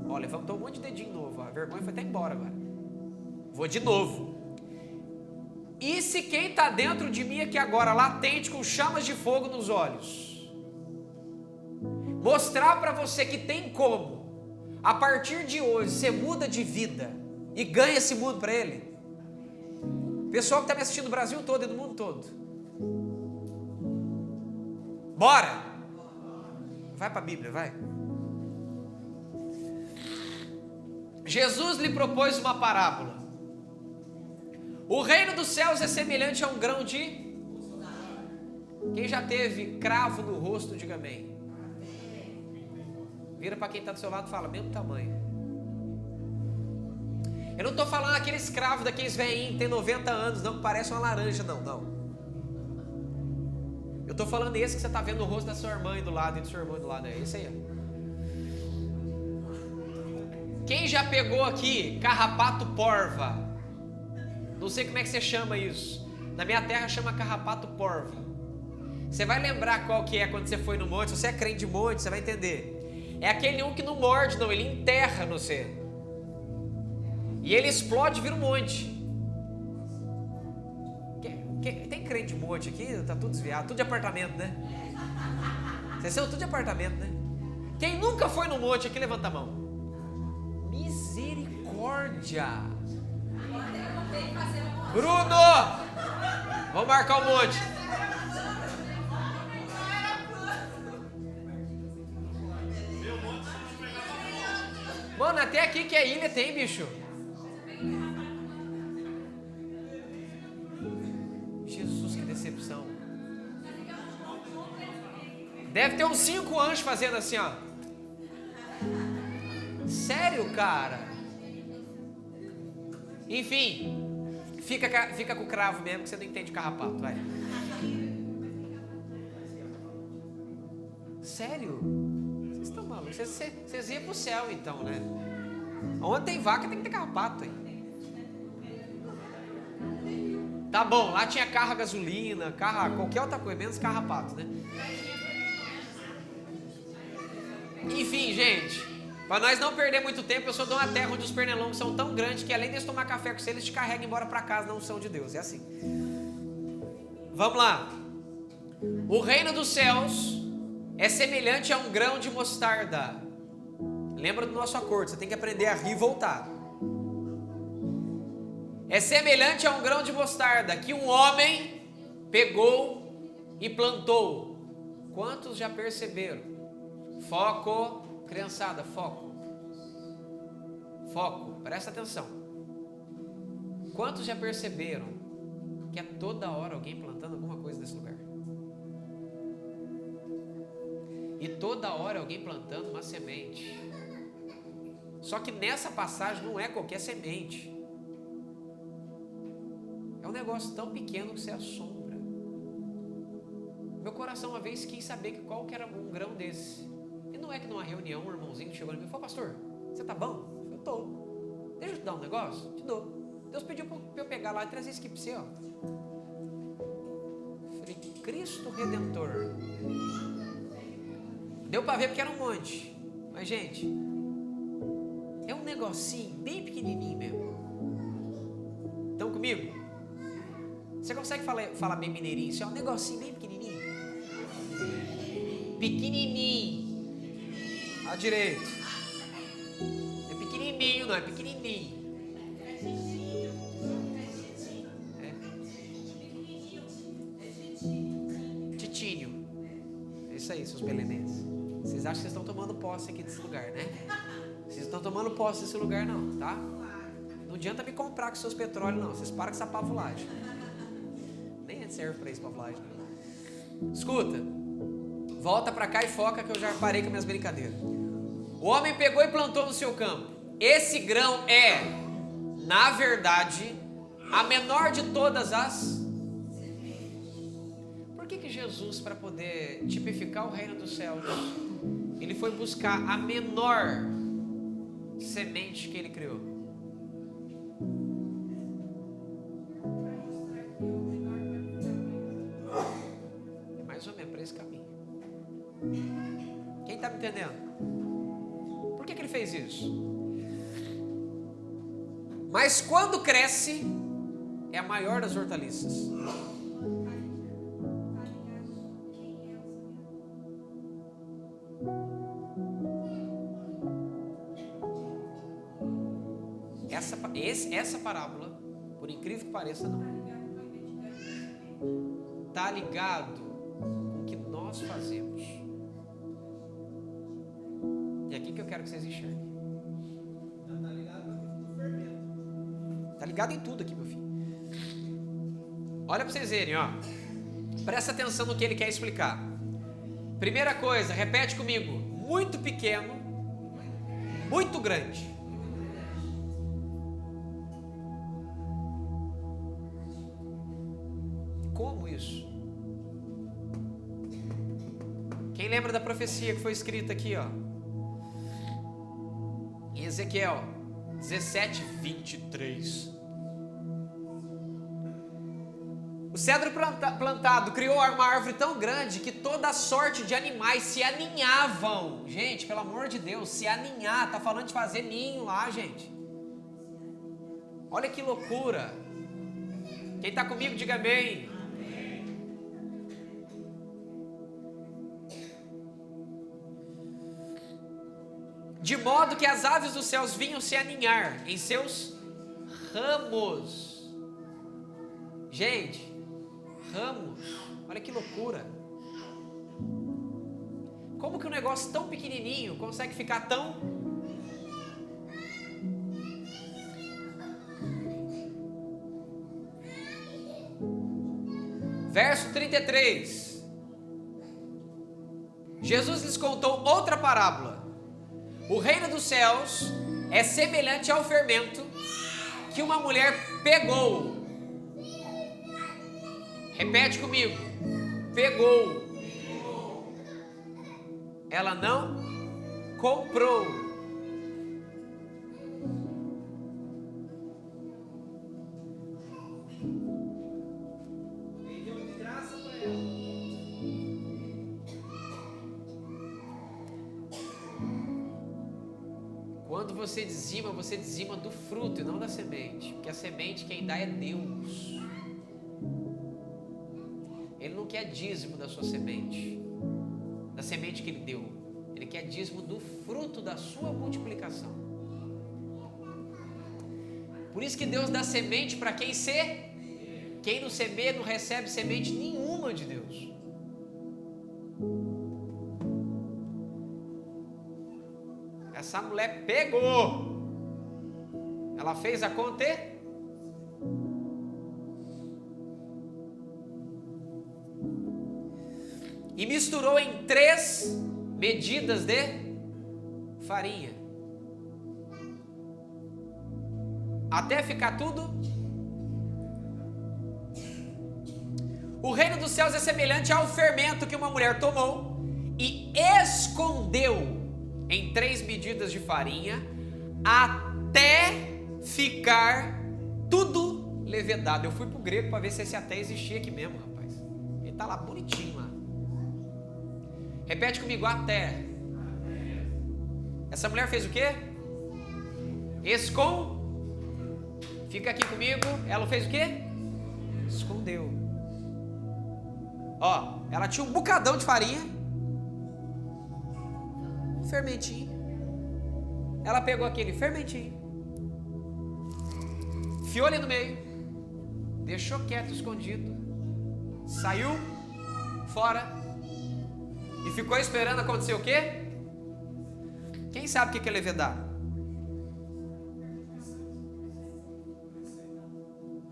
Speaker 1: Ó, levantou um monte de dedinho novo, ó. A vergonha foi até embora agora. Vou de novo. E se quem está dentro de mim aqui agora, latente, com chamas de fogo nos olhos, mostrar para você que tem como, a partir de hoje, você muda de vida e ganha esse mundo para ele? Pessoal que está me assistindo no Brasil todo e do mundo todo. Bora! Vai para a Bíblia, vai. Jesus lhe propôs uma parábola. O reino dos céus é semelhante a um grão de... Quem já teve cravo no rosto, diga amém. Vira para quem está do seu lado e fala, mesmo tamanho. Eu não estou falando aqueles cravos daqueles velhinhos que tem 90 anos, não, que parece uma laranja, não. Eu estou falando esse que você está vendo no rosto da sua irmã do lado e do seu irmão do lado, é esse aí. Quem já pegou aqui carrapato porva? Não sei como é que você chama isso. Na minha terra chama carrapato porva. Você vai lembrar qual que é quando você foi no monte. Se você é crente de monte, você vai entender. É aquele um que não morde, não. Ele enterra no você. E ele explode e vira um monte. Tem crente de monte aqui? Tá tudo desviado. Tudo de apartamento, né? Vocês são tudo de apartamento, né? Quem nunca foi no monte aqui, levanta a mão. Misericórdia. Bruno, vamos marcar um monte. Mano, até aqui que é ilha tem, bicho. Jesus, que decepção. Deve ter uns 5 anjos fazendo assim, ó. Sério, cara? Enfim, Fica com o cravo mesmo, que você não entende carrapato, vai. Sério? Vocês estão malucos? Vocês iam pro céu então, né? Onde tem vaca tem que ter carrapato aí. Tá bom, lá tinha carro a gasolina, qualquer outra coisa, menos carrapato, né? Enfim, gente, para nós não perder muito tempo, eu sou de uma terra onde os pernilongos são tão grandes que além de tomar café com você, eles te carregam embora para casa na unção de Deus. É assim. Vamos lá. O reino dos céus é semelhante a um grão de mostarda. Lembra do nosso acordo, você tem que aprender a rir e voltar. É semelhante a um grão de mostarda que um homem pegou e plantou. Quantos já perceberam? Foco, criançada, foco. Foco, presta atenção. Quantos já perceberam que é toda hora alguém plantando alguma coisa nesse lugar? E toda hora alguém plantando uma semente. Só que nessa passagem não é qualquer semente. É um negócio tão pequeno que você assombra. Meu coração uma vez quis saber qual que era um grão desse. E não é que numa reunião um irmãozinho chegou em mim e falou: pastor, você tá bom? Eu tô. Deixa eu te dar um negócio? Te dou. Deus pediu para eu pegar lá e trazer isso aqui para você, ó. Falei: Cristo Redentor. Deu para ver porque era um monte. Mas, gente, é um negocinho bem pequenininho mesmo. Estão comigo? Você consegue falar bem mineirinho? Isso é um negocinho bem pequenininho. Pequenininho. À direita. É pequenininho, não é pequenininho. Titinho. É isso aí, seus belenenses. Vocês acham que vocês estão tomando posse aqui desse lugar, né? Vocês estão tomando posse desse lugar não, tá? Não adianta me comprar com seus petróleos não. Vocês param com essa pavulagem. Nem serve pra isso, pavulagem. Escuta. Volta pra cá e foca que eu já parei com minhas brincadeiras. O homem pegou e plantou no seu campo. Esse grão é, na verdade, a menor de todas as... Por que Jesus, para poder tipificar o reino dos céus, ele foi buscar a menor semente que ele criou? Mais ou menos para esse caminho. Quem está me entendendo? Por que ele fez isso? Mas quando cresce, é a maior das hortaliças. Essa parábola, por incrível que pareça, não está ligado com o que nós fazemos. E aqui que eu quero que vocês enxerguem.
Speaker 2: Está ligado no fermento.
Speaker 1: Está ligado em tudo aqui, meu filho. Olha para vocês verem, ó. Presta atenção no que ele quer explicar. Primeira coisa, repete comigo. Muito pequeno, muito grande. Como isso? Quem lembra da profecia que foi escrita aqui, ó? Em Ezequiel 17:23. O cedro plantado criou uma árvore tão grande que toda sorte de animais se aninhavam. Gente, pelo amor de Deus, se aninhar, tá falando de fazer ninho lá, gente. Olha que loucura. Quem tá comigo, diga amém. De modo que as aves dos céus vinham se aninhar em seus ramos. Gente, ramos, olha que loucura. Como que um negócio tão pequenininho consegue ficar tão... Verso 33. Jesus lhes contou outra parábola. O reino dos céus é semelhante ao fermento que uma mulher pegou Repete comigo. Pegou. Ela não comprou.
Speaker 2: Ele deu de graça para ela.
Speaker 1: Quando você dizima do fruto e não da semente. Porque a semente quem dá é Deus. Ele não quer dízimo da sua semente, da semente que Ele deu. Ele quer dízimo do fruto da sua multiplicação. Por isso que Deus dá semente para quem quem não semeia não recebe semente nenhuma de Deus. Essa mulher pegou. Ela fez acontecer. E misturou em 3 medidas de farinha. Até ficar tudo. O reino dos céus é semelhante ao fermento que uma mulher tomou e escondeu em 3 medidas de farinha até ficar tudo levedado. Eu fui pro grego para ver se esse até existia aqui mesmo, rapaz. Ele tá lá bonitinho lá. Repete comigo, até. Essa mulher fez o quê? Fica aqui comigo. Ela fez o quê? Escondeu. Ó, ela tinha um bocadão de farinha. Um fermentinho. Ela pegou aquele fermentinho. Enfiou ali no meio. Deixou quieto, escondido. Saiu fora. E ficou esperando acontecer o quê? Quem sabe o que é levedar?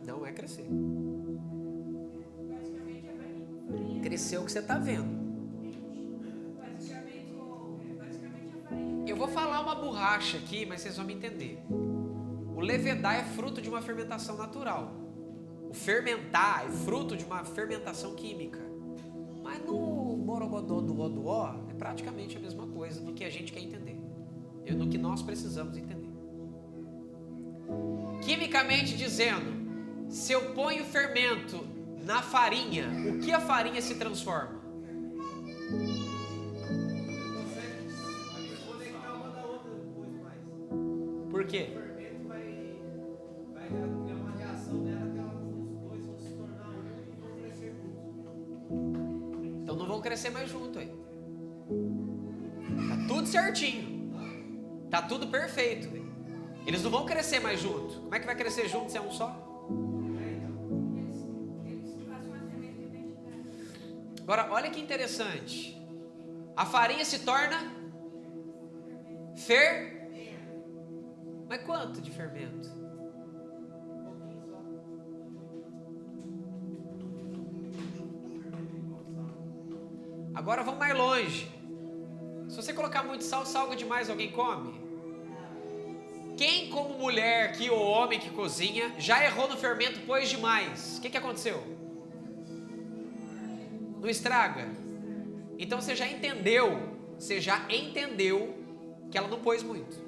Speaker 1: Não é crescer. Crescer é o que você está vendo. Eu vou falar uma borracha aqui, mas vocês vão me entender. O levedar é fruto de uma fermentação natural. O fermentar é fruto de uma fermentação química. Mas no borogodó do ó é praticamente a mesma coisa do que a gente quer entender. Do que nós precisamos entender. Quimicamente dizendo, se eu ponho fermento na farinha, o que a farinha se transforma?
Speaker 2: Conectar uma da outra depois mais.
Speaker 1: Por quê?
Speaker 2: O fermento vai criar uma reação nela que os dois vão se tornar um e vão crescer juntos.
Speaker 1: Então não vão crescer mais junto aí. Tá tudo certinho. Tá tudo perfeito. Eles não vão crescer mais junto. Como é que vai crescer junto se é um só? Agora, olha que interessante. A farinha se torna Mas quanto de fermento? Agora vamos mais longe. Se você colocar muito sal, salga demais, alguém come? Quem como mulher aqui ou homem que cozinha já errou no fermento, pôs demais? O que aconteceu? Não estraga? Então você já entendeu que ela não pôs muito.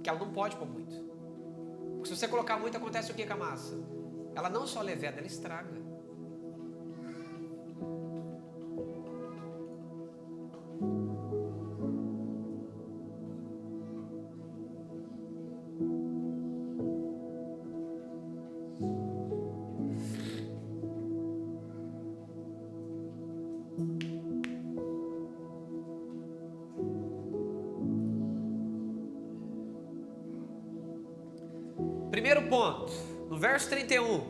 Speaker 1: Que ela não pode pôr muito. Porque se você colocar muito, acontece o que com a massa? Ela não só leveda, ela estraga. Primeiro ponto, no verso 31,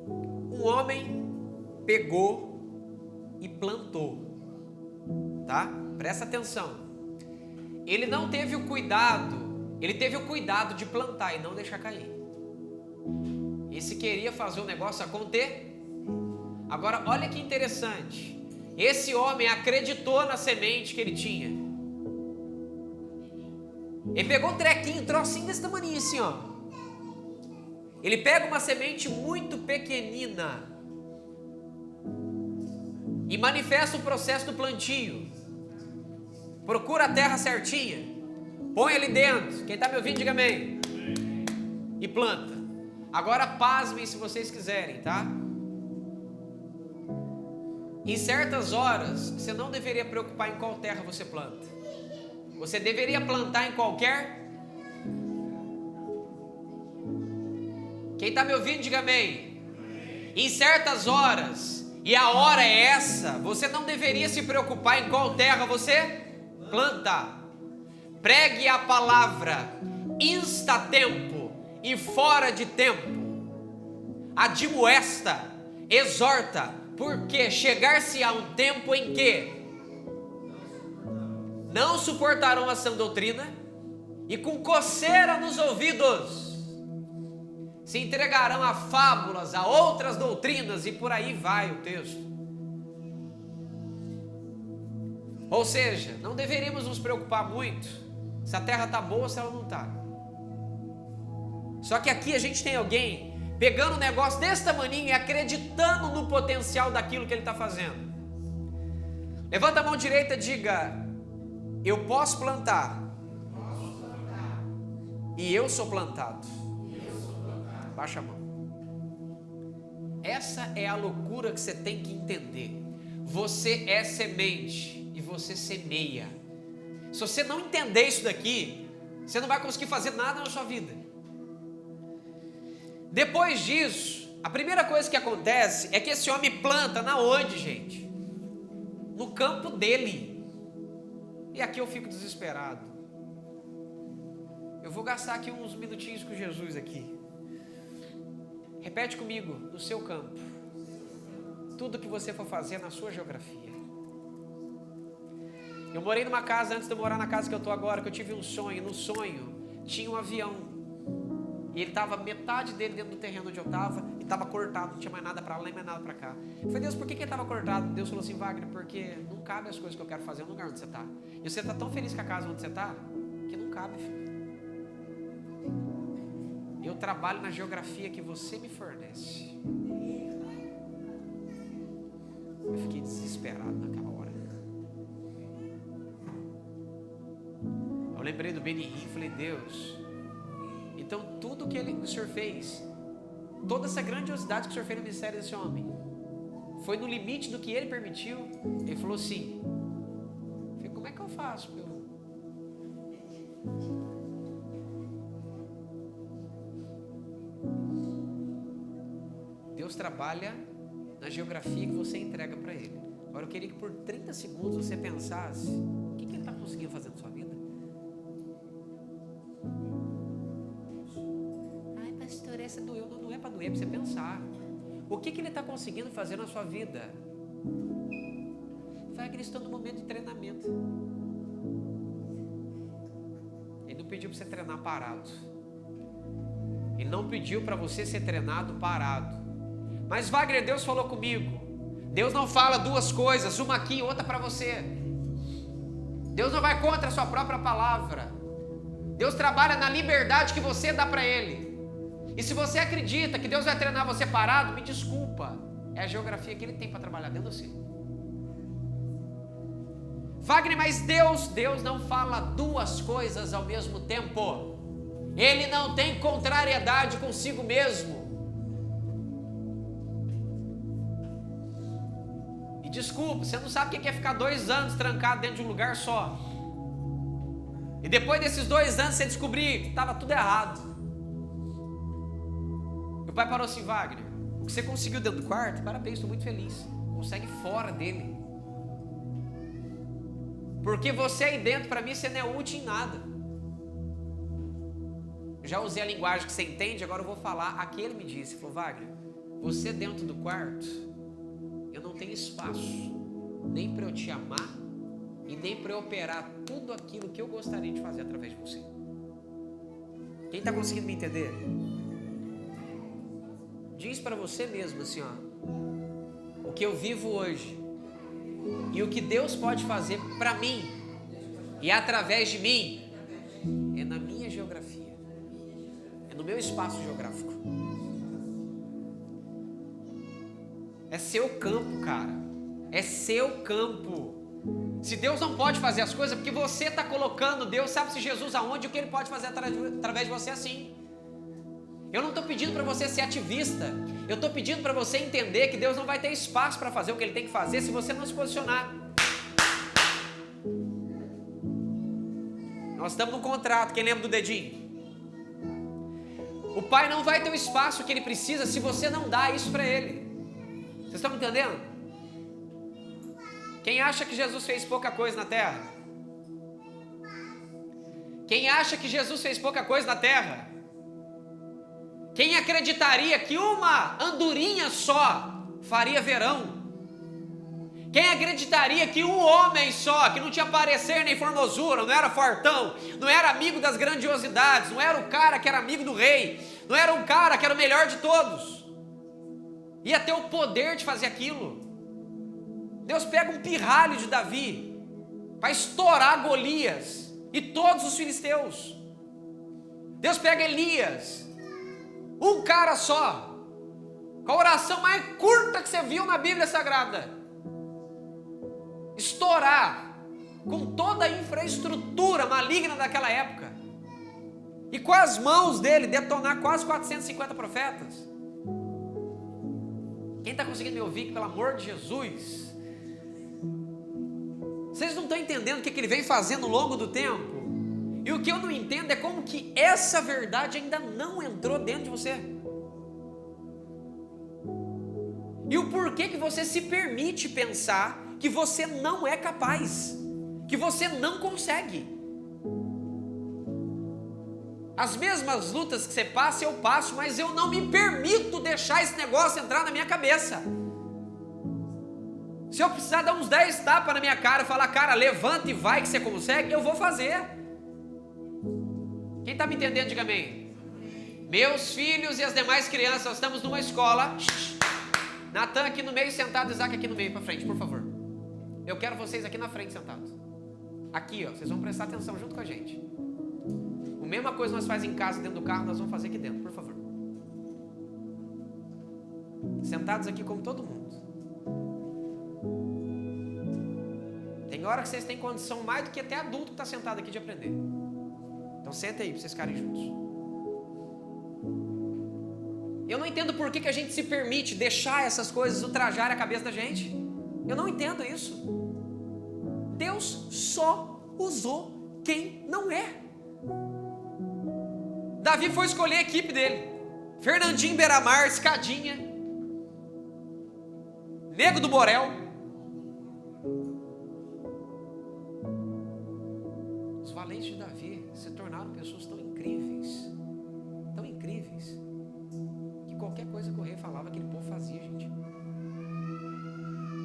Speaker 1: um homem pegou e plantou, tá? Presta atenção. Ele não teve o cuidado, ele teve o cuidado de plantar e não deixar cair. E se queria fazer o negócio acontecer. Agora, olha que interessante. Esse homem acreditou na semente que ele tinha. Ele pegou um trequinho, um trocinho desse tamanho assim, ó. Ele pega uma semente muito pequenina e manifesta o processo do plantio. Procura a terra certinha, põe ali dentro. Quem está me ouvindo, diga amém. E planta. Agora pasmem se vocês quiserem, tá? Em certas horas, você não deveria preocupar em qual terra você planta. Você deveria plantar em qualquer. Quem está me ouvindo, diga amém. Em certas horas, e a hora é essa, você não deveria se preocupar em qual terra você planta. Pregue a palavra insta-tempo e fora de tempo. Admoesta, exorta, porque chegar-se-á um tempo em que não suportarão a sã doutrina e com coceira nos ouvidos se entregarão a fábulas, a outras doutrinas, e por aí vai o texto. Ou seja, não deveríamos nos preocupar muito se a terra está boa ou se ela não está. Só que aqui a gente tem alguém pegando um negócio desse tamanho e acreditando no potencial daquilo que ele está fazendo. Levanta a mão direita e diga: eu posso plantar. E eu sou plantado. Baixa a mão. Essa é a loucura que você tem que entender. Você é semente e você semeia. Se você não entender isso daqui, você não vai conseguir fazer nada na sua vida. Depois disso, a primeira coisa que acontece é que esse homem planta na onde, gente? No campo dele. E aqui eu fico desesperado. Eu vou gastar aqui uns minutinhos com Jesus aqui. Repete comigo: no seu campo. Tudo que você for fazer na sua geografia. Eu morei numa casa antes de eu morar na casa que eu estou agora, que eu tive um sonho. No sonho tinha um avião. E ele estava, metade dele dentro do terreno onde eu estava, e estava cortado, não tinha mais nada para lá, nem mais nada para cá. Eu falei: Deus, por que ele estava cortado? Deus falou assim: Wagner, porque não cabe as coisas que eu quero fazer no lugar onde você está. E você está tão feliz com a casa onde você está, que não cabe, filho. Eu trabalho na geografia que você me fornece. Eu fiquei desesperado naquela hora. Eu lembrei do Benihim e falei: Deus, então tudo que o Senhor fez, toda essa grandiosidade que o Senhor fez no ministério desse homem, foi no limite do que ele permitiu? Ele falou sim. Eu falei: como é que eu faço, meu? Deus trabalha na geografia que você entrega para Ele. Agora eu queria que por 30 segundos você pensasse: o que Ele está conseguindo fazer na sua vida? Ai, pastor, essa doeu. Não é para doer, é para você pensar. O que Ele está conseguindo fazer na sua vida? Wagner, estou no momento de treinamento. Ele não pediu para você treinar parado. Ele não pediu para você ser treinado parado. Mas Wagner, Deus falou comigo. Deus não fala duas coisas, uma aqui e outra para você. Deus não vai contra a sua própria palavra. Deus trabalha na liberdade que você dá para Ele. E se você acredita que Deus vai treinar você parado, me desculpa, é a geografia que Ele tem para trabalhar dentro de você. Wagner, mas Deus não fala duas coisas ao mesmo tempo. Ele não tem contrariedade consigo mesmo. Desculpa, você não sabe o que é ficar 2 anos trancado dentro de um lugar só. E depois desses 2 anos você descobrir que estava tudo errado. Meu pai parou assim: Wagner, o que você conseguiu dentro do quarto, parabéns, estou muito feliz. Consegue fora dele. Porque você aí dentro, para mim, você não é útil em nada. Eu já usei a linguagem que você entende, agora eu vou falar. Aqui ele me disse, falou: Wagner, você dentro do quarto, eu não tenho espaço nem para eu te amar e nem para eu operar tudo aquilo que eu gostaria de fazer através de você. Quem está conseguindo me entender? Diz para você mesmo assim, ó: o que eu vivo hoje e o que Deus pode fazer para mim e através de mim é na minha geografia, é no meu espaço geográfico. É seu campo, cara. É seu campo. Se Deus não pode fazer as coisas, porque você está colocando Deus, sabe se Jesus aonde, o que Ele pode fazer através de você assim. Eu não estou pedindo para você ser ativista. Eu estou pedindo para você entender que Deus não vai ter espaço para fazer o que Ele tem que fazer se você não se posicionar. Nós estamos num contrato, quem lembra do dedinho? O Pai não vai ter o espaço que Ele precisa se você não dá isso para Ele. Vocês estão me entendendo? Quem acha que Jesus fez pouca coisa na terra? Quem acha que Jesus fez pouca coisa na terra? Quem acreditaria que uma andorinha só faria verão? Quem acreditaria que um homem só, que não tinha parecer nem formosura, não era fortão, não era amigo das grandiosidades, não era o cara que era amigo do rei, não era um cara que era o melhor de todos, ia ter o poder de fazer aquilo? Deus pega um pirralho de Davi para estourar Golias e todos os filisteus. Deus pega Elias, um cara só, com a oração mais curta que você viu na Bíblia Sagrada, estourar com toda a infraestrutura maligna daquela época e com as mãos dele detonar quase 450 profetas. Quem está conseguindo me ouvir, que pelo amor de Jesus, vocês não estão entendendo o que ele vem fazendo ao longo do tempo? E o que eu não entendo é como que essa verdade ainda não entrou dentro de você. E o porquê que você se permite pensar que você não é capaz, que você não consegue. As mesmas lutas que você passa, eu passo, mas eu não me permito deixar esse negócio entrar na minha cabeça. Se eu precisar dar uns 10 tapas na minha cara e falar, cara, levanta e vai que você consegue, eu vou fazer. Quem está me entendendo, diga amém. Meus filhos e as demais crianças, nós estamos numa escola. Natan aqui no meio sentado, Isaac aqui no meio, para frente, por favor. Eu quero vocês aqui na frente sentados. Aqui, ó, vocês vão prestar atenção junto com a gente. A mesma coisa nós fazemos em casa, dentro do carro, nós vamos fazer aqui dentro, por favor. Sentados aqui como todo mundo. Tem hora que vocês têm condição mais do que até adulto que está sentado aqui de aprender. Então senta aí para vocês ficarem juntos. Eu não entendo por que a gente se permite deixar essas coisas ultrajar a cabeça da gente. Eu não entendo isso. Deus só usou quem não é. Davi foi escolher a equipe dele. Fernandinho Beiramar, Escadinha, Nego do Borel. Os valentes de Davi se tornaram pessoas tão incríveis, que qualquer coisa que o rei falava, aquele povo fazia, gente.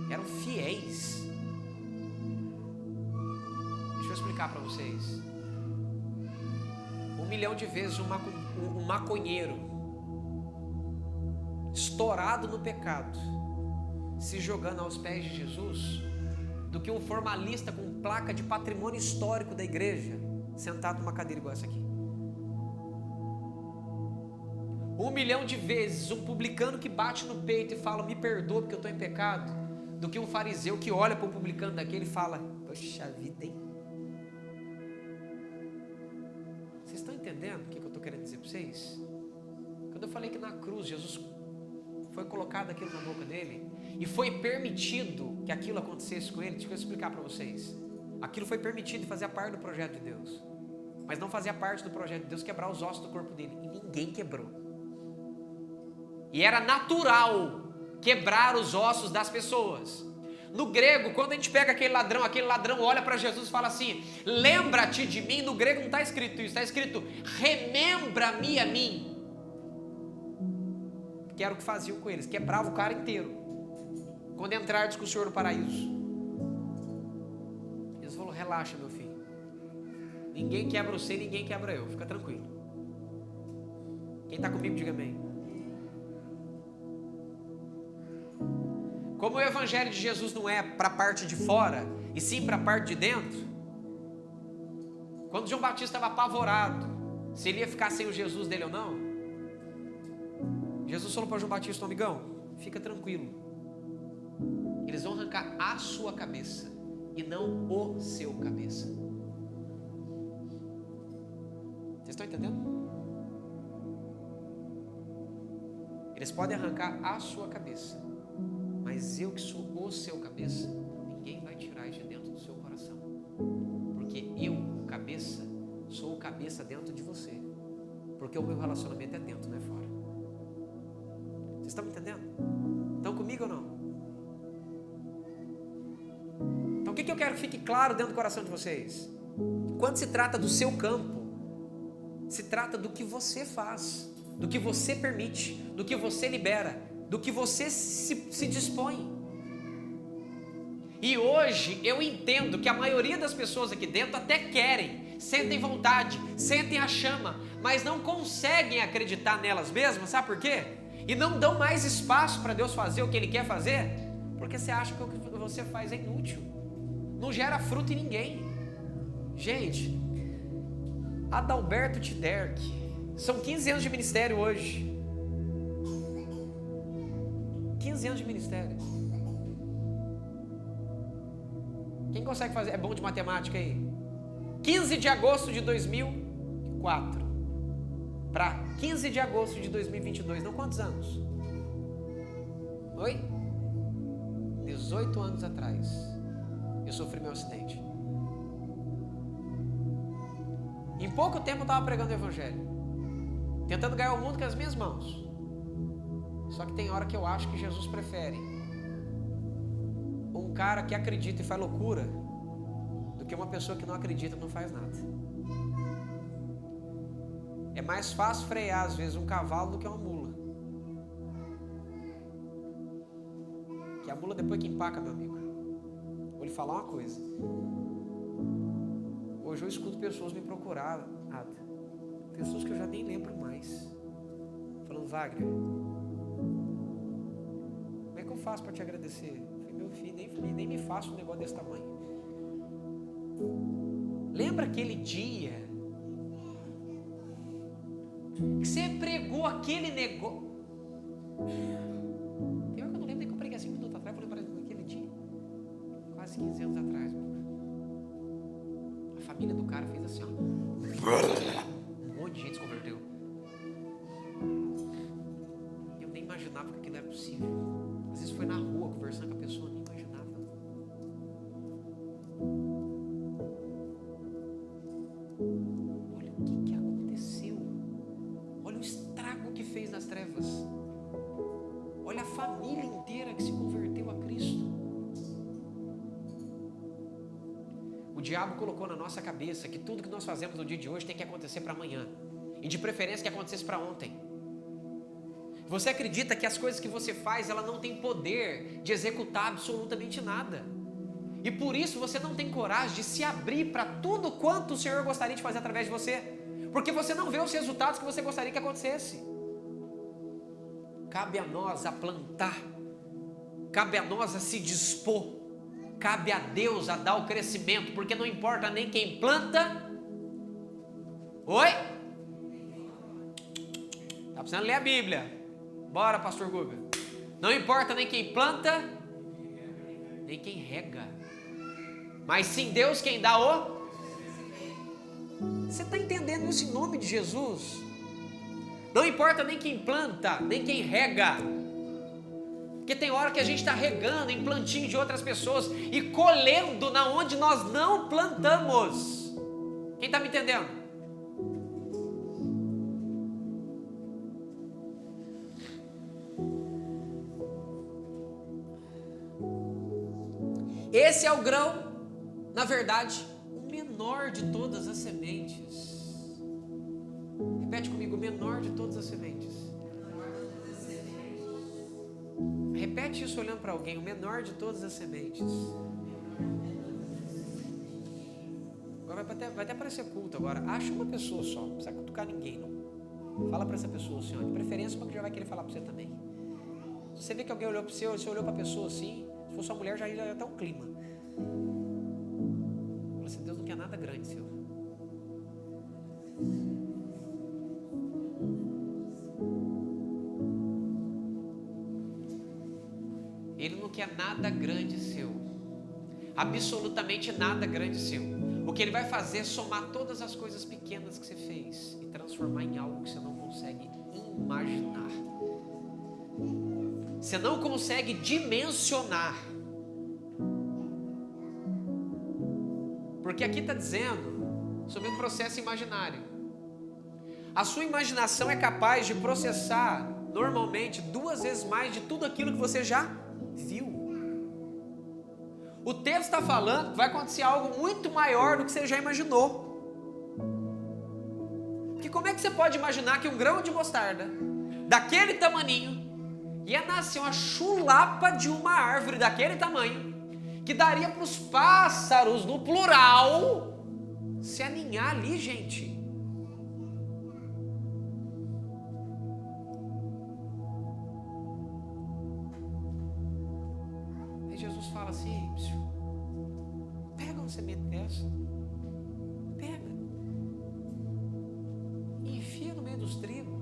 Speaker 1: Eram fiéis. Deixa eu explicar para vocês. 1 milhão de vezes um maconheiro estourado no pecado se jogando aos pés de Jesus do que um formalista com placa de patrimônio histórico da igreja sentado numa cadeira igual essa aqui. 1 milhão de vezes um publicano que bate no peito e fala, me perdoa porque eu estou em pecado, do que um fariseu que olha para o publicano daquele e fala, poxa vida, hein? Vocês estão entendendo o que eu estou querendo dizer para vocês? Quando eu falei que na cruz Jesus foi colocado aquilo na boca dele e foi permitido que aquilo acontecesse com ele, deixa eu explicar para vocês. Aquilo foi permitido e fazia parte do projeto de Deus, mas não fazia parte do projeto de Deus quebrar os ossos do corpo dele, e ninguém quebrou. E era natural quebrar os ossos das pessoas. No grego, quando a gente pega aquele ladrão olha para Jesus e fala assim, lembra-te de mim. No grego não está escrito isso, está escrito, remembra-me a mim. Que era o que faziam com eles, quebrava o cara inteiro. Quando entrardes com o Senhor no paraíso. Jesus falou, relaxa meu filho, ninguém quebra você, ninguém quebra eu, fica tranquilo. Quem está comigo, diga amém. Como o evangelho de Jesus não é para a parte de fora, e sim para a parte de dentro, quando João Batista estava apavorado, se ele ia ficar sem o Jesus dele ou não, Jesus falou para João Batista, amigão, fica tranquilo, Eles vão arrancar a sua cabeça e não o seu cabeça. Vocês estão entendendo? Eles podem arrancar a sua cabeça, mas eu que sou o seu cabeça, ninguém vai tirar isso de dentro do seu coração. Porque eu, o cabeça, sou o cabeça dentro de você. Porque o meu relacionamento é dentro, não é fora. Vocês estão me entendendo? Estão comigo ou não? Então o que eu quero que fique claro dentro do coração de vocês? Quando se trata do seu campo, se trata do que você faz, do que você permite, do que você libera, do que você se dispõe. E hoje eu entendo que a maioria das pessoas aqui dentro até querem, sentem vontade, sentem a chama, mas não conseguem acreditar nelas mesmas, sabe por quê? E não dão mais espaço para Deus fazer o que Ele quer fazer, porque você acha que o que você faz é inútil, não gera fruto em ninguém. Gente, Adalberto Tiderk, são 15 anos de ministério hoje. 15 anos de ministério. Quem consegue fazer? É bom de matemática aí. 15 de agosto de 2004 para 15 de agosto de 2022. Não, quantos anos? Oi? 18 anos atrás eu sofri meu acidente. Em pouco tempo eu estava pregando o evangelho, tentando ganhar o mundo com as minhas mãos. Só que tem hora que eu acho que Jesus prefere um cara que acredita e faz loucura do que uma pessoa que não acredita e não faz nada. É mais fácil frear às vezes um cavalo do que uma mula. Que a mula depois que empaca, meu amigo. Vou lhe falar uma coisa. Hoje eu escuto pessoas me procurar, pessoas que eu já nem lembro mais, falando: Wagner, como é que eu faço para te agradecer? Eu falei: meu filho, nem me faça um negócio desse tamanho. Lembra aquele dia que você pregou aquele negócio? Pior que eu não lembro nem que eu preguei 5 minutos atrás, vou lembrar daquele dia, quase 15 anos atrás. A família do cara fez assim, ó. Um monte de gente se converteu. Eu nem imaginava que aquilo era possível. Às vezes foi na rua, conversando com a pessoa, nem imaginava. Olha o que aconteceu. Olha o estrago que fez nas trevas. Olha a família inteira que se converteu a Cristo. O diabo colocou na nossa cabeça que tudo que nós fazemos no dia de hoje tem que acontecer para amanhã. E de preferência que acontecesse para ontem. Você acredita que as coisas que você faz, ela não tem poder de executar absolutamente nada. E por isso você não tem coragem de se abrir para tudo quanto o Senhor gostaria de fazer através de você. Porque você não vê os resultados que você gostaria que acontecesse. Cabe a nós a plantar. Cabe a nós a se dispor. Cabe a Deus a dar o crescimento. Porque não importa nem quem planta. Oi? Tá precisando ler a Bíblia. Bora, pastor Guga. Não importa nem quem planta, nem quem rega, mas sim Deus quem dá o... Você está entendendo isso em nome de Jesus? Não importa nem quem planta, nem quem rega. Porque tem hora que a gente está regando em plantinho de outras pessoas e colhendo na onde nós não plantamos. Quem está me entendendo? Esse é o grão, na verdade, o menor de todas as sementes. Repete comigo: o menor de todas as sementes. Repete isso olhando para alguém: o menor de todas as sementes. Agora vai até parecer culto agora. Acha uma pessoa só, não precisa cutucar ninguém não. Fala para essa pessoa assim, ó, de preferência uma que já vai querer falar para você também. Se você vê que alguém olhou para você, você olhou para a pessoa assim, se for sua mulher já ia até um clima. Fala assim: Deus não quer nada grande, seu. Ele não quer nada grande seu. Absolutamente nada grande seu. O que Ele vai fazer é somar todas as coisas pequenas que você fez e transformar em algo que você não consegue imaginar. Você não consegue dimensionar. Porque aqui está dizendo sobre um processo imaginário. A sua imaginação é capaz de processar normalmente 2 vezes mais de tudo aquilo que você já viu. O texto está falando que vai acontecer algo muito maior do que você já imaginou. Porque como é que você pode imaginar que um grão de mostarda, daquele tamaninho, ia nascer uma chulapa de uma árvore daquele tamanho, que daria para os pássaros, no plural, se aninhar ali, gente? Jesus fala assim, pega uma semente dessa, pega, e enfia no meio dos trigos,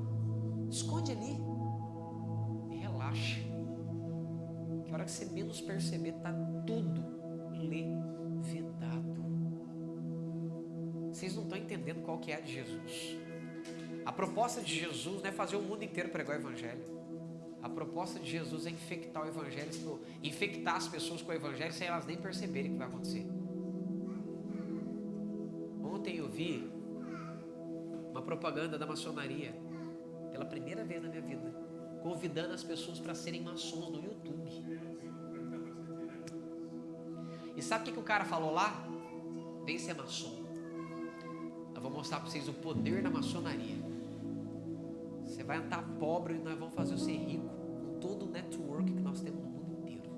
Speaker 1: esconde ali, e relaxa, que a hora que você menos perceber, está tudo levedado. Vocês não estão entendendo qual que é a de Jesus. A proposta de Jesus não é fazer o mundo inteiro pregar o Evangelho. A proposta de Jesus é infectar o Evangelho, infectar as pessoas com o Evangelho sem elas nem perceberem o que vai acontecer. Ontem eu vi uma propaganda da maçonaria, pela primeira vez na minha vida, convidando as pessoas para serem maçons no YouTube. E sabe o que o cara falou lá? Vem ser maçom. Eu vou mostrar para vocês o poder da maçonaria. Você vai andar pobre e nós vamos fazer você rico com todo o network que nós temos no mundo inteiro.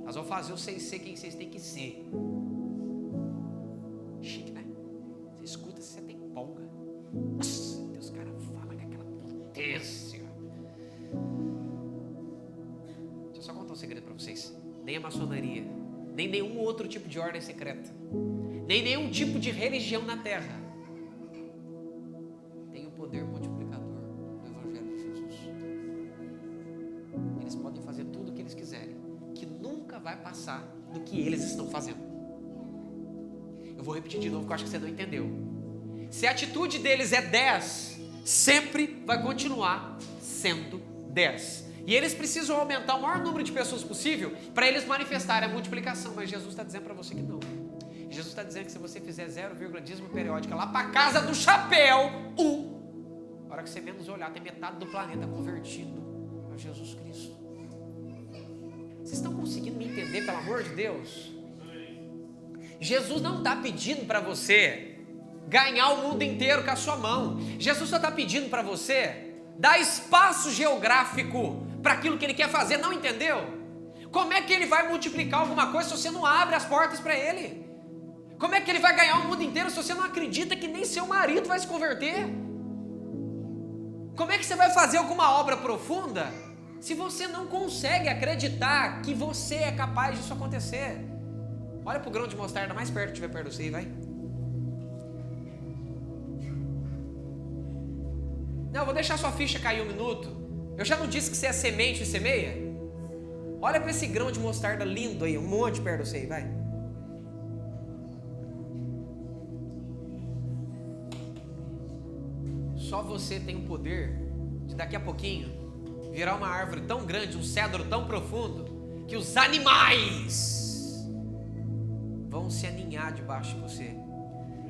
Speaker 1: Nós vamos fazer vocês ser quem vocês têm que ser. Chique, né? Você escuta, você tem empolga. Nossa, Deus, os caras falam com aquela potência. Deixa eu só contar um segredo para vocês. Nem a maçonaria, nem nenhum outro tipo de ordem secreta, nem nenhum tipo de religião na terra tem o poder multiplicador do Evangelho de Jesus. Eles podem fazer tudo o que eles quiserem, que nunca vai passar do que eles estão fazendo. Eu vou repetir de novo, porque eu acho que você não entendeu. Se a atitude deles é 10, sempre vai continuar sendo 10. E eles precisam aumentar o maior número de pessoas possível para eles manifestarem a multiplicação. Mas Jesus está dizendo para você que não. Jesus está dizendo que se você fizer 0, dízimo periódica lá para a casa do chapéu, a hora que você menos olhar, tem metade do planeta convertido a Jesus Cristo. Vocês estão conseguindo me entender, pelo amor de Deus? Jesus não está pedindo para você ganhar o mundo inteiro com a sua mão. Jesus só está pedindo para você dar espaço geográfico para aquilo que Ele quer fazer, não entendeu? Como é que Ele vai multiplicar alguma coisa se você não abre as portas para Ele? Como é que Ele vai ganhar o mundo inteiro se você não acredita que nem seu marido vai se converter? Como é que você vai fazer alguma obra profunda se você não consegue acreditar que você é capaz disso acontecer? Olha para o grão de mostarda mais perto que estiver perto de você, vai. Não, eu vou deixar sua ficha cair um minuto. Eu já não disse que você é semente e semeia? Olha para esse grão de mostarda lindo aí, um monte perto de você, vai. Só você tem o poder de daqui a pouquinho virar uma árvore tão grande, um cedro tão profundo, que os animais vão se aninhar debaixo de você.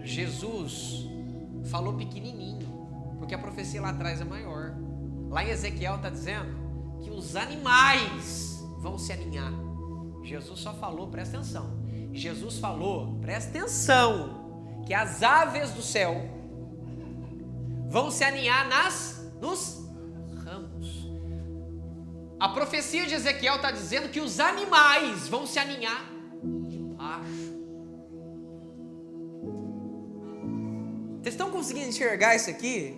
Speaker 1: Jesus falou pequenininho, porque a profecia lá atrás é maior. Lá em Ezequiel está dizendo que os animais vão se aninhar. Jesus só falou, presta atenção, Jesus falou, presta atenção, que as aves do céu vão se aninhar nos ramos. A profecia de Ezequiel está dizendo que os animais vão se aninhar debaixo. Vocês estão conseguindo enxergar isso aqui?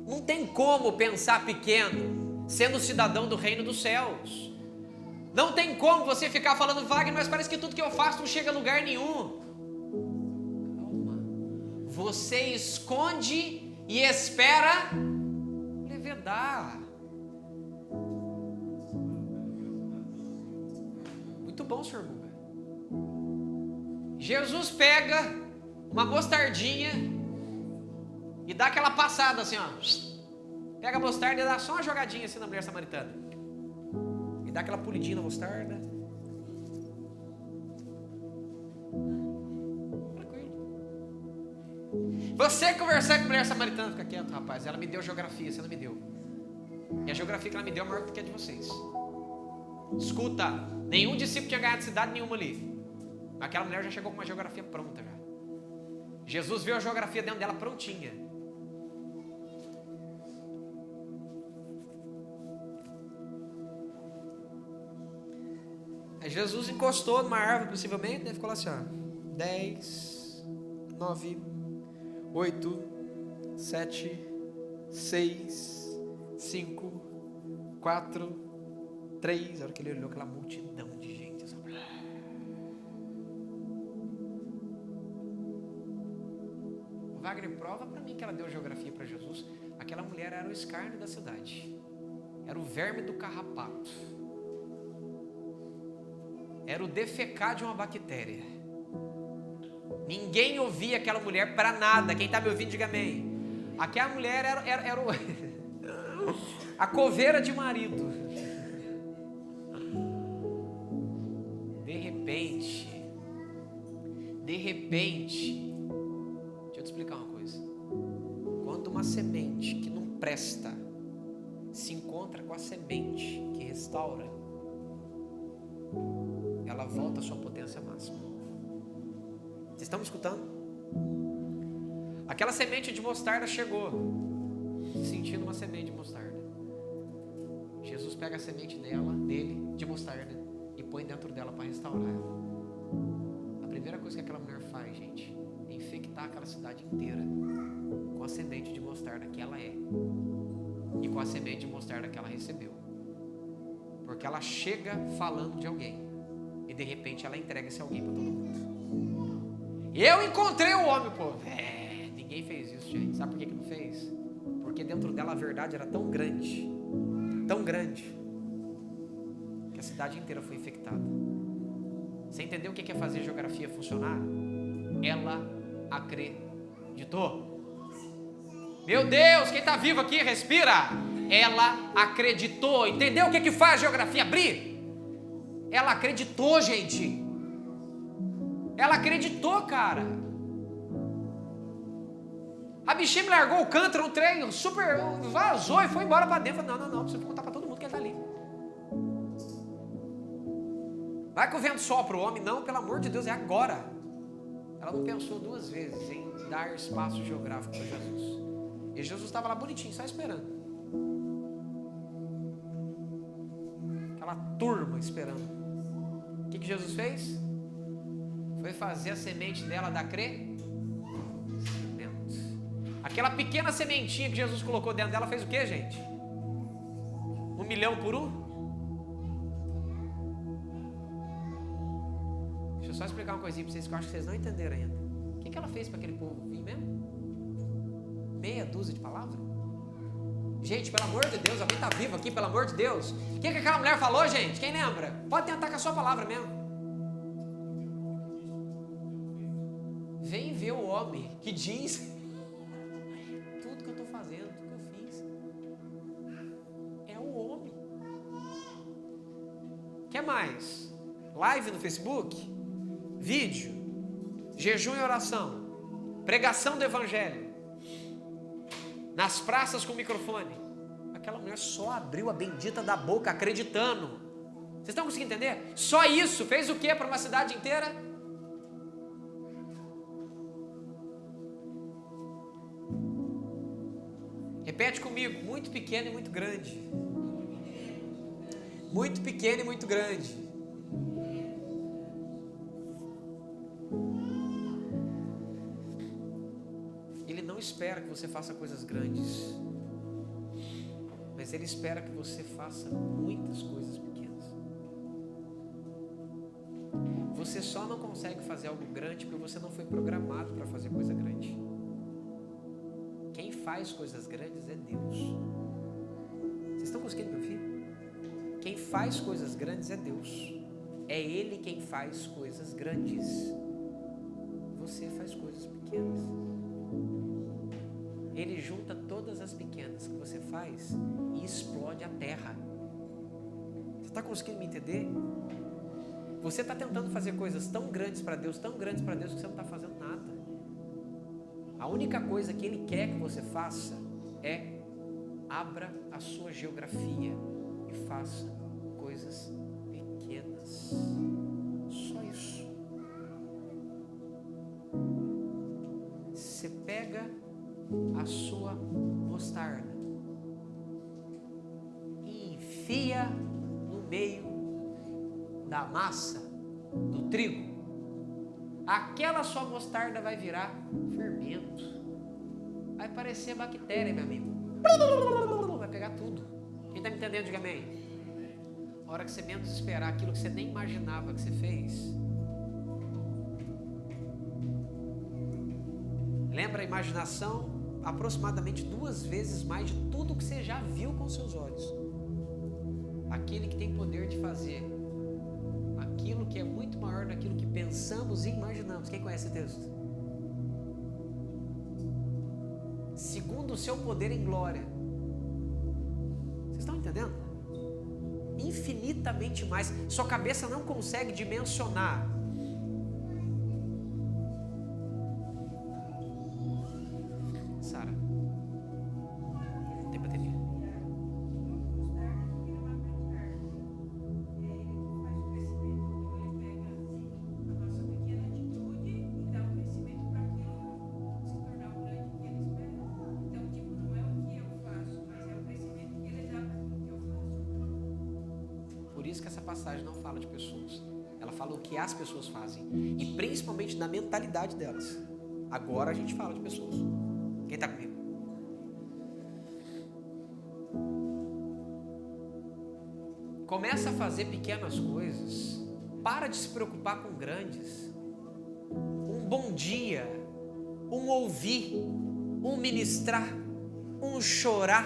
Speaker 1: Não tem como pensar pequeno sendo cidadão do reino dos céus. Não tem como você ficar falando, Wagner, mas parece que tudo que eu faço não chega a lugar nenhum. Você esconde e espera levedar. bom, senhor Guga? Jesus pega uma mostardinha e dá aquela passada assim, ó. Pega a mostarda e dá só uma jogadinha assim na mulher samaritana. E dá aquela pulidinha na mostarda. Tranquilo. Você conversar com a mulher samaritana, fica quieto, rapaz. Ela me deu geografia, você não me deu. E a geografia que ela me deu é maior do que a de vocês. Escuta, nenhum discípulo tinha ganhado cidade nenhuma ali. Aquela mulher já chegou com uma geografia pronta já. Jesus viu a geografia dentro dela prontinha. Aí Jesus encostou numa árvore, possivelmente, né? Ficou lá assim, ó. 10, 9, 8, 7, 6, 5, 4, 3. A hora que ele olhou aquela multidão de gente. Assim, o Wagner prova para mim que ela deu geografia para Jesus. Aquela mulher era o escárnio da cidade. Era o verme do carrapato. Era o defecar de uma bactéria. Ninguém ouvia aquela mulher para nada. Quem está me ouvindo, diga amém. Aquela mulher era a coveira de marido. De repente, deixa eu te explicar uma coisa. Quando uma semente que não presta se encontra com a semente que restaura, ela volta à sua potência máxima. Vocês estão me escutando? Aquela semente de mostarda chegou, sentindo uma semente de mostarda. Jesus pega a semente dele, de mostarda, e põe dentro dela para restaurar ela. A primeira coisa que aquela mulher faz, gente, é infectar aquela cidade inteira com a semente de mostarda que ela é e com a semente de mostarda que ela recebeu. Porque ela chega falando de alguém e de repente ela entrega esse alguém para todo mundo. Eu encontrei o homem, pô. Ninguém fez isso, gente. Sabe por que não fez? Porque dentro dela a verdade era tão grande, que a cidade inteira foi infectada. Você entendeu o que é fazer geografia funcionar? Ela acreditou. Meu Deus, quem está vivo aqui, respira. Ela acreditou. Entendeu o que faz a geografia abrir? Ela acreditou, gente. Ela acreditou, cara. A bichinha me largou o cântaro no trem, super vazou e foi embora para dentro. Não, precisa contar para todo mundo que ele está ali. Vai que o vento sopra o homem? Não, pelo amor de Deus, é agora. Ela não pensou duas vezes em dar espaço geográfico para Jesus. E Jesus estava lá bonitinho, só esperando. Aquela turma esperando. O que Jesus fez? Foi fazer a semente dela dar crescimento. Aquela pequena sementinha que Jesus colocou dentro dela fez o que, gente? 1 milhão por um? Deixa eu só explicar uma coisinha para vocês que eu acho que vocês não entenderam ainda. O que ela fez para aquele povo vir mesmo? Meia dúzia de palavras? Gente, pelo amor de Deus, alguém está vivo aqui, pelo amor de Deus. O que aquela mulher falou, gente? Quem lembra? Pode tentar com a sua palavra mesmo. Vem ver o homem que diz tudo que eu estou fazendo, tudo que eu fiz. É o homem. Quer mais? Live no Facebook? Vídeo? Jejum e oração? Pregação do evangelho? Nas praças com microfone? Aquela mulher só abriu a bendita da boca acreditando. Vocês estão conseguindo entender? Só isso fez o que para uma cidade inteira? Repete comigo: muito pequeno e muito grande. Muito pequeno e muito grande. Ele não espera que você faça coisas grandes, mas Ele espera que você faça muitas coisas pequenas. Você só não consegue fazer algo grande porque você não foi programado para fazer coisa grande. Quem faz coisas grandes é Deus. Vocês estão conseguindo me ouvir? Quem faz coisas grandes é Deus. É Ele quem faz coisas grandes. Você faz coisas pequenas. Ele junta todas as pequenas que você faz e explode a terra. Você está conseguindo me entender? Você está tentando fazer coisas tão grandes para Deus, que você não está fazendo nada. A única coisa que Ele quer que você faça é abra a sua geografia e faça coisas pequenas. Só isso. Você pega a sua mostarda e enfia no meio da massa do trigo. Aquela sua mostarda vai virar fermento. Vai parecer bactéria, meu amigo. Vai pegar tudo. Quem está me entendendo, diga amém. A hora que você menos esperar, aquilo que você nem imaginava que você fez. Lembra a imaginação? Aproximadamente 2 vezes mais de tudo que você já viu com seus olhos. Aquele que tem poder de fazer aquilo que é muito maior daquilo que pensamos e imaginamos. Quem conhece esse texto? Segundo o seu poder em glória. Vocês estão entendendo? Infinitamente mais. Sua cabeça não consegue dimensionar. Sara, tem bateria? Por isso que essa passagem não fala de pessoas. Ela fala o que as pessoas fazem. E principalmente da mentalidade delas. Agora a gente fala de pessoas. Quem está comigo? Começa a fazer pequenas coisas. Para de se preocupar com grandes. Um bom dia, um ouvir, um ministrar, um chorar,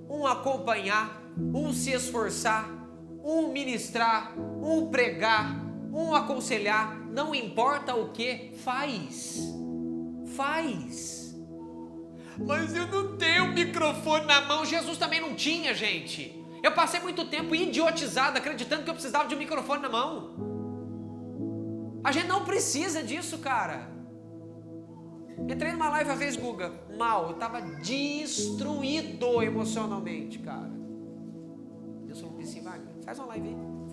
Speaker 1: um acompanhar, um se esforçar, um ministrar, um pregar, um aconselhar. Não importa o que, faz. Mas eu não tenho microfone na mão. Jesus também não tinha, gente. Eu passei muito tempo idiotizado, acreditando que eu precisava de um microfone na mão. A gente não precisa disso, cara. Entrei numa live uma vez, Guga, mal. Eu tava destruído emocionalmente, cara. Deus falou assim, Wagner, faz uma live aí. Eu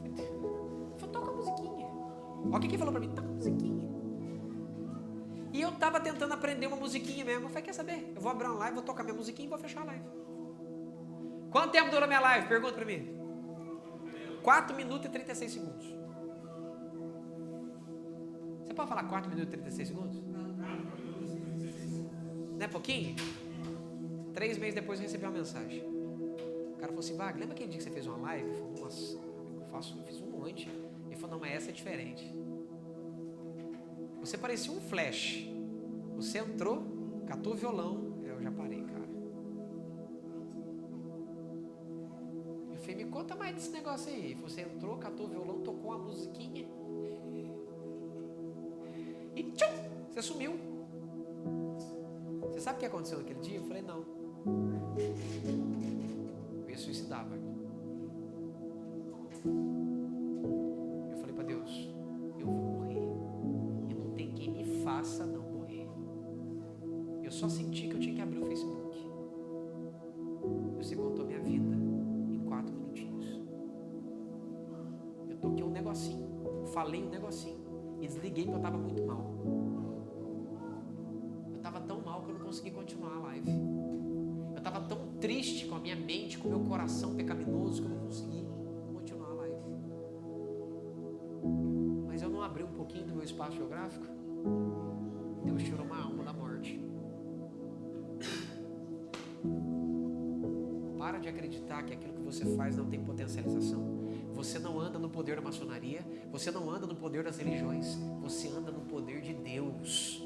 Speaker 1: falei, toca a musiquinha. Olha o que ele falou pra mim, toca a musiquinha. E eu tava tentando aprender uma musiquinha mesmo. Eu falei, quer saber? Eu vou abrir uma live, vou tocar minha musiquinha e vou fechar a live. Quanto tempo durou minha live? Pergunta pra mim. 4 minutos e 36 segundos. Você pode falar 4 minutos e 36 segundos? Não é pouquinho? 3 meses depois eu recebi uma mensagem. O cara falou assim, Wagner, lembra aquele dia que você fez uma live? Eu falei, nossa, eu fiz um monte. Ele falou, não, mas essa é diferente. Você parecia um flash. Você entrou, catou o violão. Eu já parei, cara. Eu falei, me conta mais desse negócio aí. Você entrou, catou o violão, tocou uma musiquinha. E tchum, você sumiu. Você sabe o que aconteceu naquele dia? Eu falei, não. Eu ia suicidar, Wagner. Eu falei para Deus, eu vou morrer. E não tem quem me faça não morrer. Eu só senti que eu tinha que abrir o Facebook. Você contou minha vida em 4 minutinhos. Eu toquei um negocinho, falei um negocinho e desliguei porque eu estava muito mal. Eu estava tão mal que eu não consegui continuar a live. Eu estava tão triste com a minha mente, com o meu coração pecaminoso que eu não consegui continuar a live. Mas eu não abri um pouquinho do meu espaço geográfico. Deus tirou uma alma da morte. Para de acreditar que aquilo que você faz não tem potencialização. Você não anda no poder da maçonaria, você não anda no poder das religiões, você anda no poder de Deus.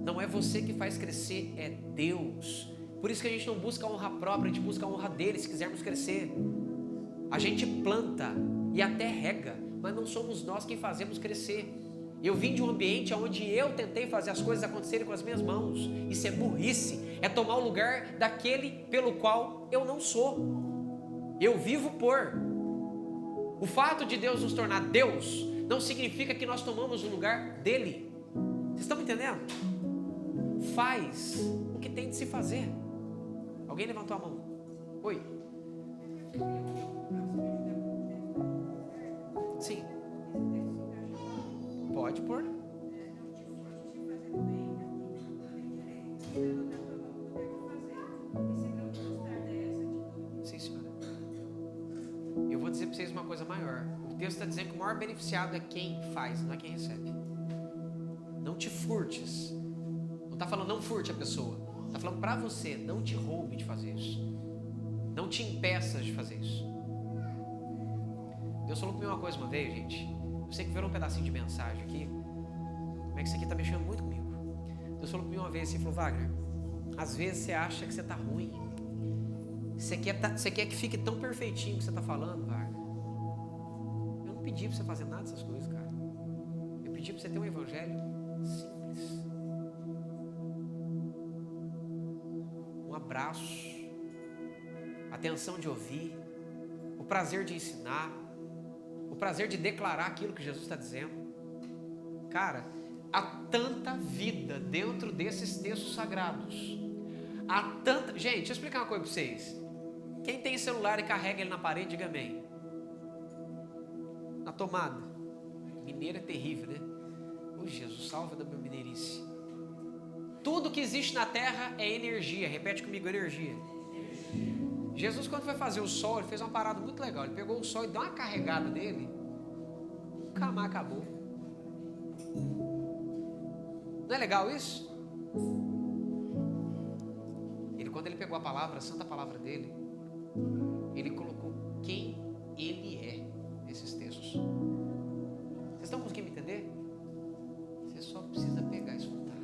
Speaker 1: Não é você que faz crescer, é Deus. Por isso que a gente não busca a honra própria, a gente busca a honra dele se quisermos crescer. A gente planta e até rega, mas não somos nós quem fazemos crescer. Eu vim de um ambiente onde eu tentei fazer as coisas acontecerem com as minhas mãos. Isso é burrice, é tomar o lugar daquele pelo qual eu não sou. Eu vivo por. O fato de Deus nos tornar Deus não significa que nós tomamos o lugar dele. Vocês estão me entendendo? Faz o que tem de se fazer. Alguém levantou a mão? Oi. Sim. Pode pôr. Sim, senhora. Eu vou dizer para vocês uma coisa maior. O texto está dizendo que o maior beneficiado é quem faz, não é quem recebe. Não te furtes. Não está falando não furte a pessoa. Está falando para você, não te roube de fazer isso. Não te impeças de fazer isso. Deus falou para mim uma coisa uma vez, gente. Eu sei que virou um pedacinho de mensagem aqui. Como é que isso aqui está mexendo muito comigo. Deus falou para mim uma vez assim, falou, Wagner, às vezes você acha que você está ruim. Você quer que fique tão perfeitinho que você está falando, Wagner. Eu não pedi para você fazer nada dessas coisas, cara. Eu pedi para você ter um evangelho simples. Um abraço, atenção de ouvir, o prazer de ensinar, o prazer de declarar aquilo que Jesus está dizendo. Cara, há tanta vida dentro desses textos sagrados. Há tanta... Gente, deixa eu explicar uma coisa para vocês. Quem tem celular e carrega ele na parede, diga amém. Na tomada. Mineiro é terrível, né? Ô Jesus, salva da minha mineirice. Tudo que existe na terra é energia. Repete comigo, energia. Jesus, quando foi fazer o sol, ele fez uma parada muito legal. Ele pegou o sol e deu uma carregada nele. Nunca mais acabou. Não é legal isso? Quando ele pegou a palavra, a santa palavra dele, ele colocou quem ele é nesses textos. Vocês estão conseguindo me entender? Você só precisa pegar e escutar.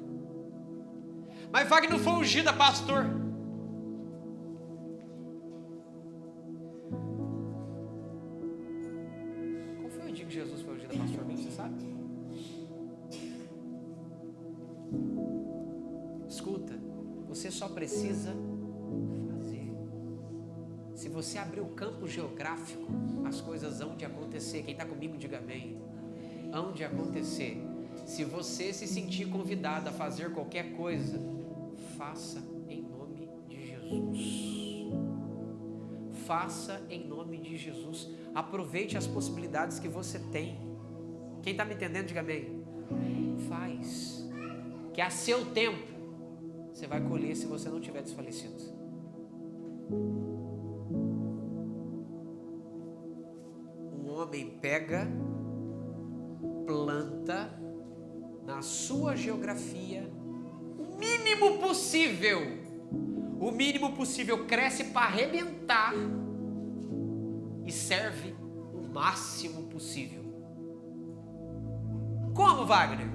Speaker 1: Mas Wagner não foi ungida, pastor. Qual foi o dia que Jesus foi ungida, pastor? Você sabe? Escuta, você só precisa fazer. Se você abrir o campo geográfico, as coisas hão de acontecer. Quem está comigo, diga amém. Hão de acontecer. Se você se sentir convidado a fazer qualquer coisa, faça em nome de Jesus. Faça em nome de Jesus. Aproveite as possibilidades que você tem. Quem está me entendendo, diga amém. Faz. Que a seu tempo você vai colher se você não tiver desfalecido. Um homem pega, planta na sua geografia o mínimo possível. O mínimo possível cresce para arrebentar e serve o máximo possível. Como, Wagner?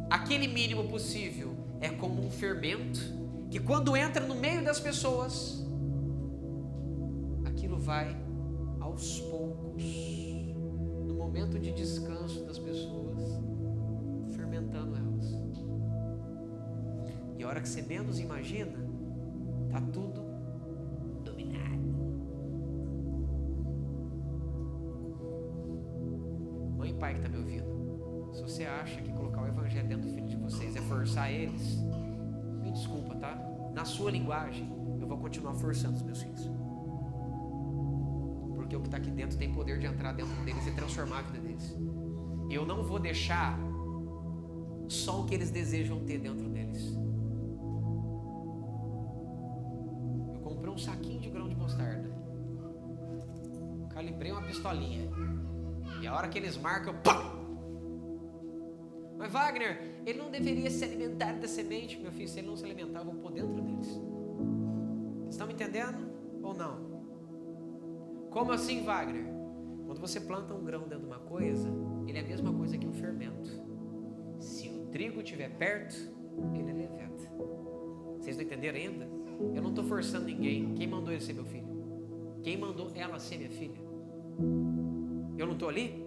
Speaker 1: Aquele mínimo possível é como um fermento que quando entra no meio das pessoas, aquilo vai aos poucos, no momento de descanso das pessoas, fermentando elas. E a hora que você menos imagina, está tudo dominado. Mãe e pai que está me ouvindo, se você acha que colocar o evangelho dentro do filho de vocês é forçar eles, me desculpa, tá? Na sua linguagem, eu vou continuar forçando os meus filhos. Porque o que está aqui dentro tem poder de entrar dentro deles e transformar a vida deles. E eu não vou deixar só o que eles desejam ter dentro deles. Eu comprei um saquinho de grão de mostarda. Calibrei uma pistolinha. E a hora que eles marcam, eu pá! Mas Wagner, ele não deveria se alimentar da semente. Meu filho, se ele não se alimentar, eu vou pôr dentro deles. Vocês estão me entendendo ou não? Como assim, Wagner? Quando você planta um grão dentro de uma coisa, ele é a mesma coisa que um fermento. Se o trigo estiver perto, ele é leveta. Vocês não entenderam ainda? Eu não estou forçando ninguém. Quem mandou ele ser meu filho? Quem mandou ela ser minha filha? Eu não estou ali?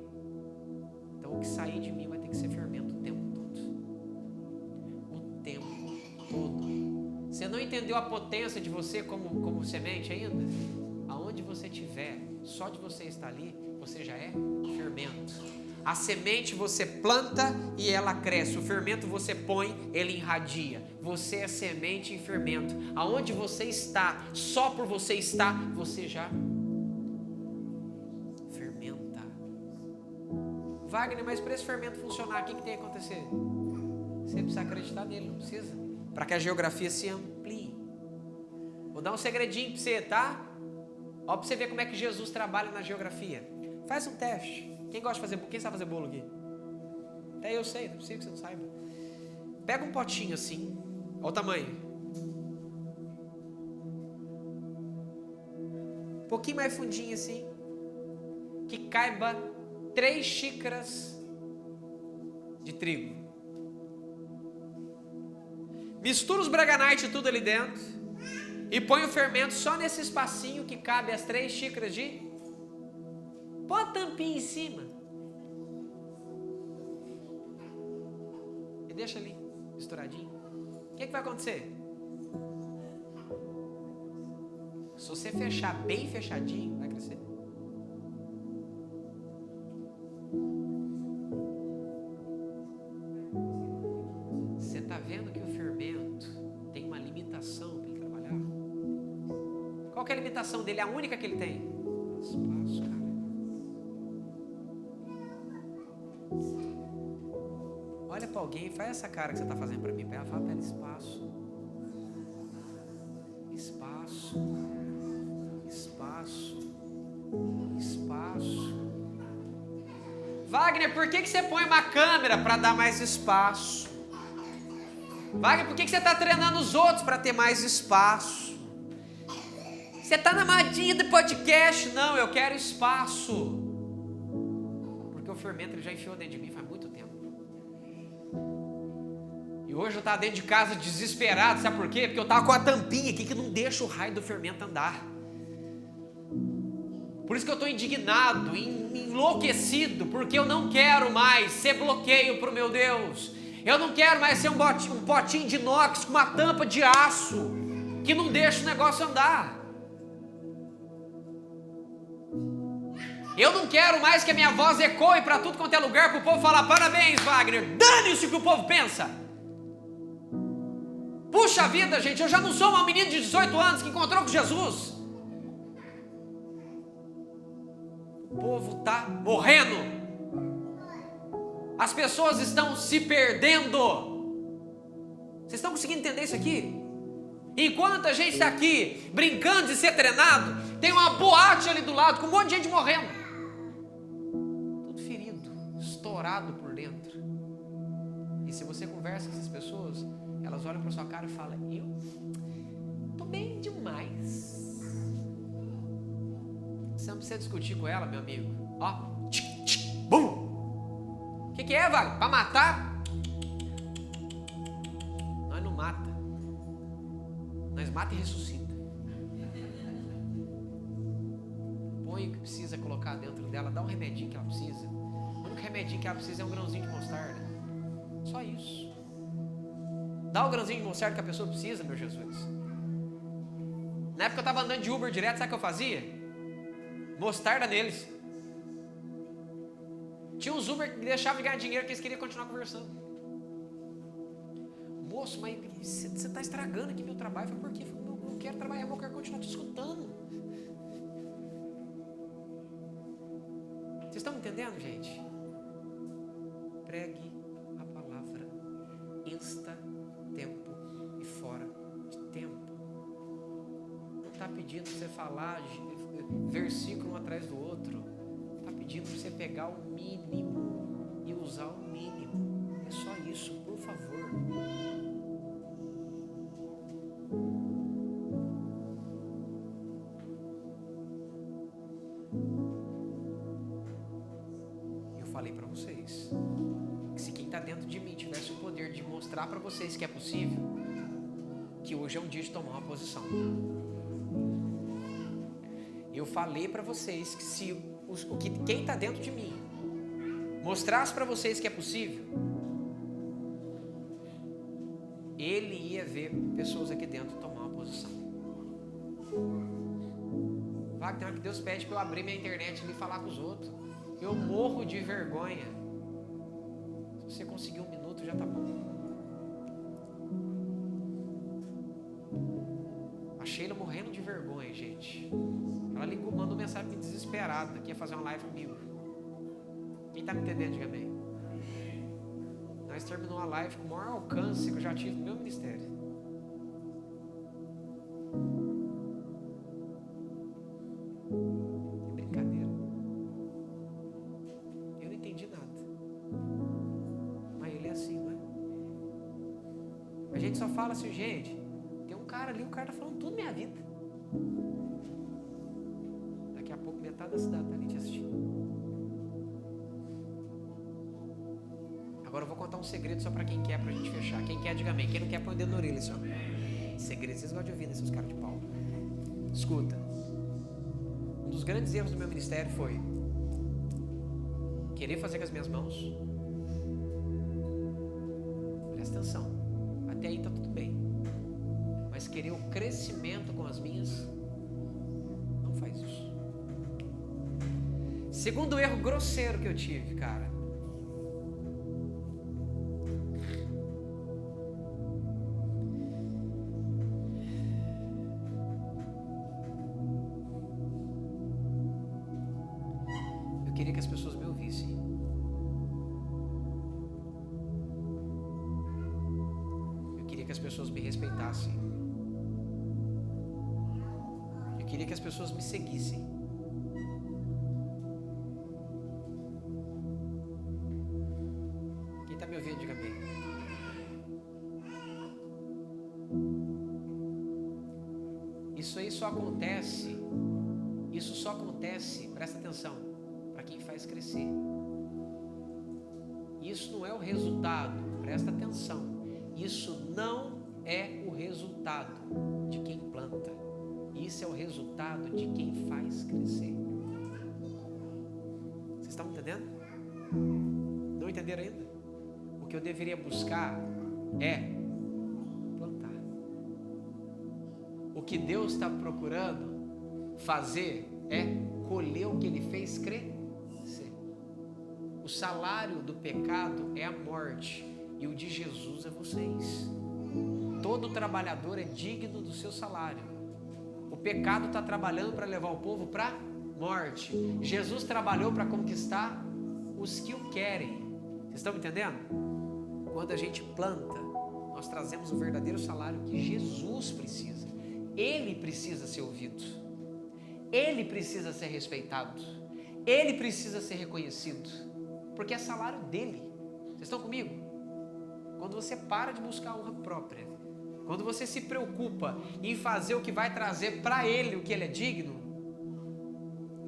Speaker 1: Então o que sair de mim vai ter que ser fermento o tempo todo. O tempo todo. Você não entendeu a potência de você como semente ainda? Aonde você estiver, só de você estar ali, você já é fermento. A semente você planta e ela cresce. O fermento você põe, ele irradia. Você é semente e fermento. Aonde você está, só por você estar, você já fermenta. Wagner, mas para esse fermento funcionar, o que tem que acontecer? Você precisa acreditar nele, não precisa? Para que a geografia se amplie. Vou dar um segredinho para você, tá? Ó, para você ver como é que Jesus trabalha na geografia. Faz um teste. Quem gosta de fazer bolo? Quem sabe fazer bolo aqui? Até eu sei, não é possível que você não saiba. Pega um potinho assim. Olha o tamanho. Um pouquinho mais fundinho assim. Que caiba 3 xícaras de trigo. Mistura os Braganite tudo ali dentro. E põe o fermento só nesse espacinho que cabe as 3 xícaras de... Põe a tampinha em cima. E deixa ali, misturadinho. O que vai acontecer? Se você fechar bem fechadinho, vai crescer. Você está vendo que o fermento tem uma limitação para ele trabalhar? Qual que é a limitação dele? A única que ele tem? Espaço, cara. Olha para alguém e faz essa cara que você está fazendo para mim. Ela fala para ela: espaço. Espaço. Espaço. Espaço. Wagner, por que você põe uma câmera para dar mais espaço? Wagner, por que você está treinando os outros para ter mais espaço? Você está na modinha do podcast? Não, eu quero espaço. Porque o fermento ele já enfiou dentro de mim faz muito tempo. E hoje eu estava dentro de casa desesperado, sabe por quê? Porque eu estava com a tampinha aqui que não deixa o raio do fermento andar. Por isso que eu estou indignado, enlouquecido, porque eu não quero mais ser bloqueio para o meu Deus. Eu não quero mais ser um potinho de inox com uma tampa de aço que não deixa o negócio andar. Eu não quero mais que a minha voz ecoe para tudo quanto é lugar, para o povo falar: parabéns, Wagner, dane-se o que o povo pensa. Puxa vida, gente, eu já não sou uma menina de 18 anos que encontrou com Jesus. O povo está morrendo. As pessoas estão se perdendo. Vocês estão conseguindo entender isso aqui? Enquanto a gente está aqui brincando de ser treinado, tem uma boate ali do lado com um monte de gente morrendo. Tudo ferido, estourado por dentro. E se você conversa com essas pessoas, elas olham para sua cara e falam: eu estou bem demais. Você não precisa discutir com ela, meu amigo. Ó, bum! O que é, Wagner? Para matar? Nós não mata. Nós mata e ressuscita. Põe o que precisa colocar dentro dela, dá um remedinho que ela precisa. O único remedinho que ela precisa é um grãozinho de mostarda. Só isso. Dá o grãozinho de mostarda que a pessoa precisa, meu Jesus. Na época eu estava andando de Uber direto, sabe o que eu fazia? Mostarda neles. Tinha uns Uber que deixavam de ganhar dinheiro porque eles queriam continuar conversando. Moço, mas você está estragando aqui meu trabalho. Eu falei: por quê? Eu não quero trabalhar, eu quero continuar te escutando. Vocês estão me entendendo, gente? Pregue a palavra insta tempo e fora de tempo. Não está pedindo para você falar versículo um atrás do outro. Está pedindo para você pegar o mínimo e usar o mínimo. É só isso, por favor. Eu falei para vocês que se quem está dentro de mim tivesse o poder de mostrar para vocês que é possível, que hoje é um dia de tomar uma posição. Eu falei para vocês que se quem está dentro de mim mostrasse para vocês que é possível, ele ia ver pessoas aqui dentro tomar uma posição. Wagner, que Deus pede para eu abrir minha internet ali e falar com os outros. Eu morro de vergonha. Se você conseguir 1 minuto, já tá bom. A Sheila morrendo de vergonha, gente. Ela ligou, mandou mensagem desesperada que ia fazer uma live comigo. Quem tá me entendendo, diga amém. Nós terminamos a live com o maior alcance que eu já tive no meu ministério. Que brincadeira. Eu não entendi nada. Mas ele é assim, não é? A gente só fala assim, gente, tem um cara ali, o cara tá falando tudo minha vida. Daqui a pouco metade da cidade tá ali te assistindo. Agora eu vou contar um segredo só pra quem quer, pra gente fechar. Quem quer, diga amém. Quem não quer, põe o dedo na orelha, senhor. Segredo, vocês gostam de ouvir, né, seus caras de pau. Escuta. Um dos grandes erros do meu ministério foi querer fazer com as minhas mãos. Presta atenção. Até aí tá tudo bem. Mas querer o crescimento com as minhas, não faz isso. Segundo erro grosseiro que eu tive, cara. Eu queria que as pessoas me ouvissem. Eu queria que as pessoas me respeitassem. Eu queria que as pessoas me seguissem. Quem está me ouvindo, diga amém. Isso só acontece, presta atenção, para quem faz crescer. Isso não é o resultado, presta atenção, isso não é o resultado de quem planta, isso é o resultado de quem faz crescer. Vocês estão entendendo? Não entenderam ainda? O que eu deveria buscar é plantar. O que Deus está procurando fazer é colher o que Ele fez crescer. O salário do pecado é a morte e o de Jesus é vocês. Todo trabalhador é digno do seu salário. O pecado está trabalhando para levar o povo para morte. Jesus trabalhou para conquistar os que o querem. Vocês estão me entendendo? Quando a gente planta, nós trazemos o verdadeiro salário que Jesus precisa. Ele precisa ser ouvido. Ele precisa ser respeitado. Ele precisa ser reconhecido. Porque é salário dele. Vocês estão comigo? Quando você para de buscar a honra própria, quando você se preocupa em fazer o que vai trazer para ele o que ele é digno,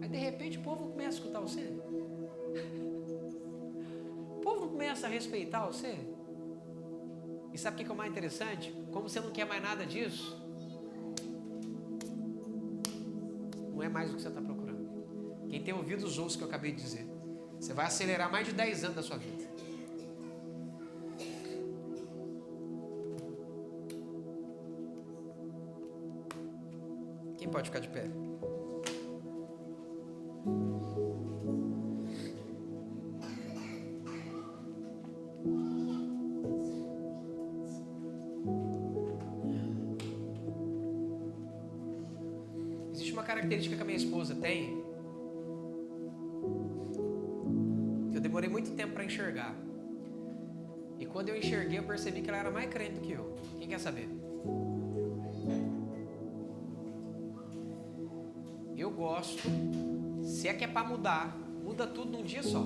Speaker 1: aí de repente o povo começa a escutar você. O povo começa a respeitar você. E sabe o que é o mais interessante? Como você não quer mais nada disso, não é mais o que você está procurando. Quem tem ouvido os ouços que eu acabei de dizer, você vai acelerar mais de 10 anos da sua vida. Quem pode ficar de pé? Existe uma característica que a minha esposa tem, que eu demorei muito tempo para enxergar. E quando eu enxerguei, eu percebi que ela era mais crente do que eu. Quem quer saber? Eu gosto, se é que é para mudar, muda tudo num dia só.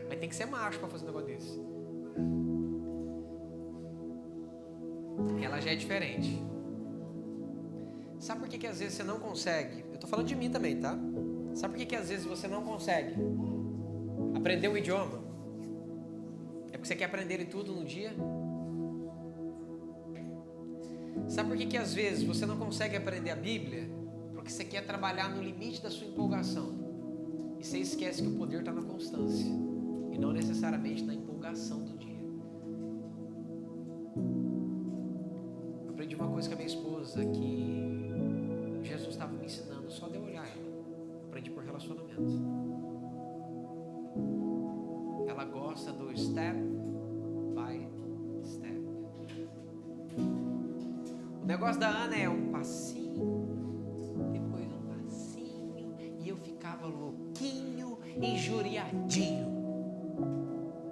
Speaker 1: Mas tem que ser macho para fazer um negócio desse. Ela já é diferente. Sabe por que às vezes você não consegue? Eu tô falando de mim também, tá? Sabe por que às vezes você não consegue aprender um idioma? É porque você quer aprender ele tudo num dia? Sabe por que às vezes você não consegue aprender a Bíblia? Porque você quer trabalhar no limite da sua empolgação. E você esquece que o poder está na constância. E não necessariamente na empolgação do dia. Eu aprendi uma coisa com a minha esposa, que Jesus estava me ensinando só de eu olhar ela. Aprendi por relacionamento. Ela gosta do step by step. O negócio da Ana é um passinho, depois um passinho, e eu ficava louquinho, injuriadinho.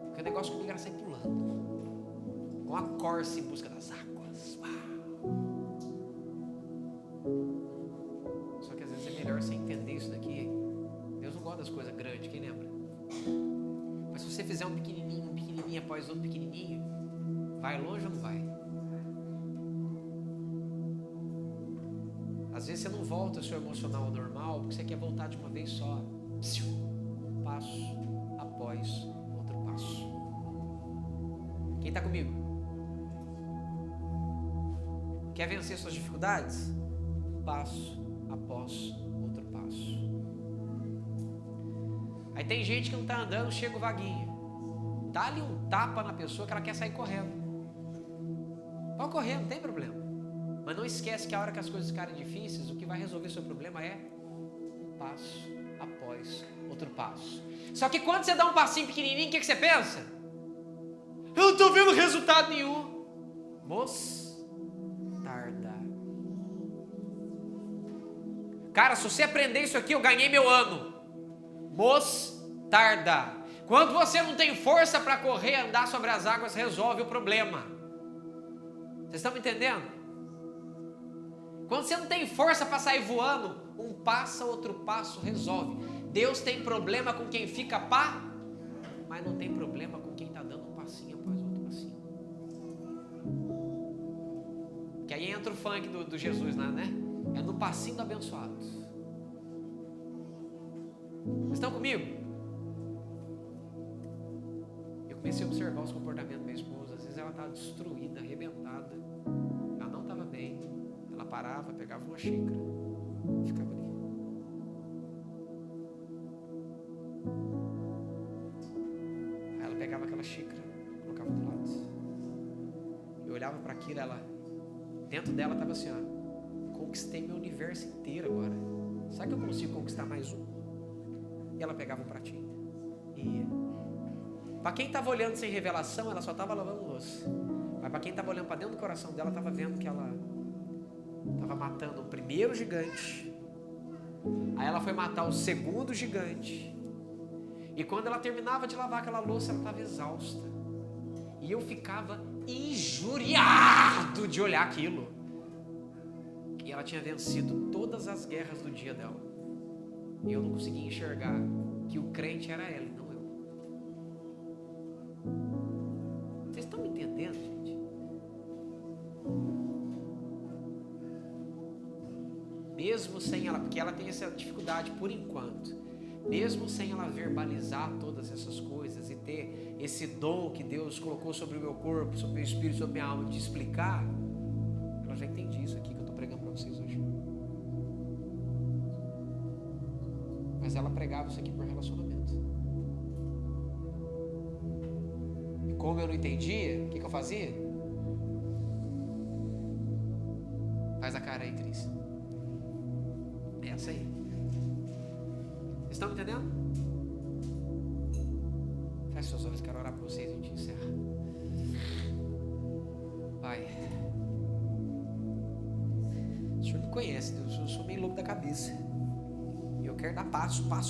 Speaker 1: Porque o negócio comigo era sair pulando, com a corça em busca das águas. Só que às vezes é melhor você entender isso daqui. Deus não gosta das coisas grandes, quem lembra? Mas se você fizer um pequenininho após outro pequenininho, vai longe ou não vai? Às vezes você não volta ao seu emocional normal porque você quer voltar de uma vez só. Um passo após outro passo. Quem está comigo? Quer vencer suas dificuldades? Passo após outro passo. Aí tem gente que não está andando, chega o vaguinho. Dá-lhe um tapa na pessoa que ela quer sair correndo. Pode correr, não tem problema. Mas não esquece que a hora que as coisas ficarem difíceis, o que vai resolver seu problema é um passo após outro passo. Só que quando você dá um passinho pequenininho, o que você pensa? Eu não estou vendo resultado nenhum. Mostarda. Cara, se você aprender isso aqui, eu ganhei meu ano. Mostarda. Quando você não tem força para correr, andar sobre as águas, resolve o problema. Vocês estão me entendendo? Quando você não tem força para sair voando, um passa, outro passo resolve. Deus tem problema com quem fica mas não tem problema com quem está dando um passinho após outro passinho. Que aí entra o funk do Jesus lá, né? É no passinho do abençoado. Vocês estão comigo? Eu comecei a observar os comportamentos da minha esposa. Às vezes ela estava destruída, arrebentada. Ela não estava bem. Ela parava, pegava uma xícara e ficava ali. Aí ela pegava aquela xícara, colocava do lado. Eu olhava para aquilo, dentro dela estava assim, ó. Conquistei meu universo inteiro agora. Sabe que eu consigo conquistar mais um? E ela pegava um pratinho e ia. Para quem estava olhando sem revelação, ela só estava lavando louça. Mas para quem estava olhando para dentro do coração dela, estava vendo que ela estava matando o primeiro gigante. Aí ela foi matar o segundo gigante. E quando ela terminava de lavar aquela louça, ela estava exausta. E eu ficava injuriado de olhar aquilo. E ela tinha vencido todas as guerras do dia dela. E eu não conseguia enxergar que o crente era ela, não eu. Vocês estão me entendendo, gente? Mesmo sem ela, porque ela tem essa dificuldade por enquanto, mesmo sem ela verbalizar todas essas coisas e ter esse dom que Deus colocou sobre o meu corpo, sobre o meu espírito, sobre a minha alma, de explicar, ela já entende isso aqui que eu estou pregando para vocês hoje. Mas ela pregava isso aqui por relacionamento. E como eu não entendia, o que eu fazia? Faz a cara aí, Cris. É essa aí. Vocês estão me entendendo? Feche seus olhos, quero orar por vocês e a gente encerra. Pai, o Senhor me conhece, Deus, eu sou meio louco da cabeça. E eu quero dar passo mesmo.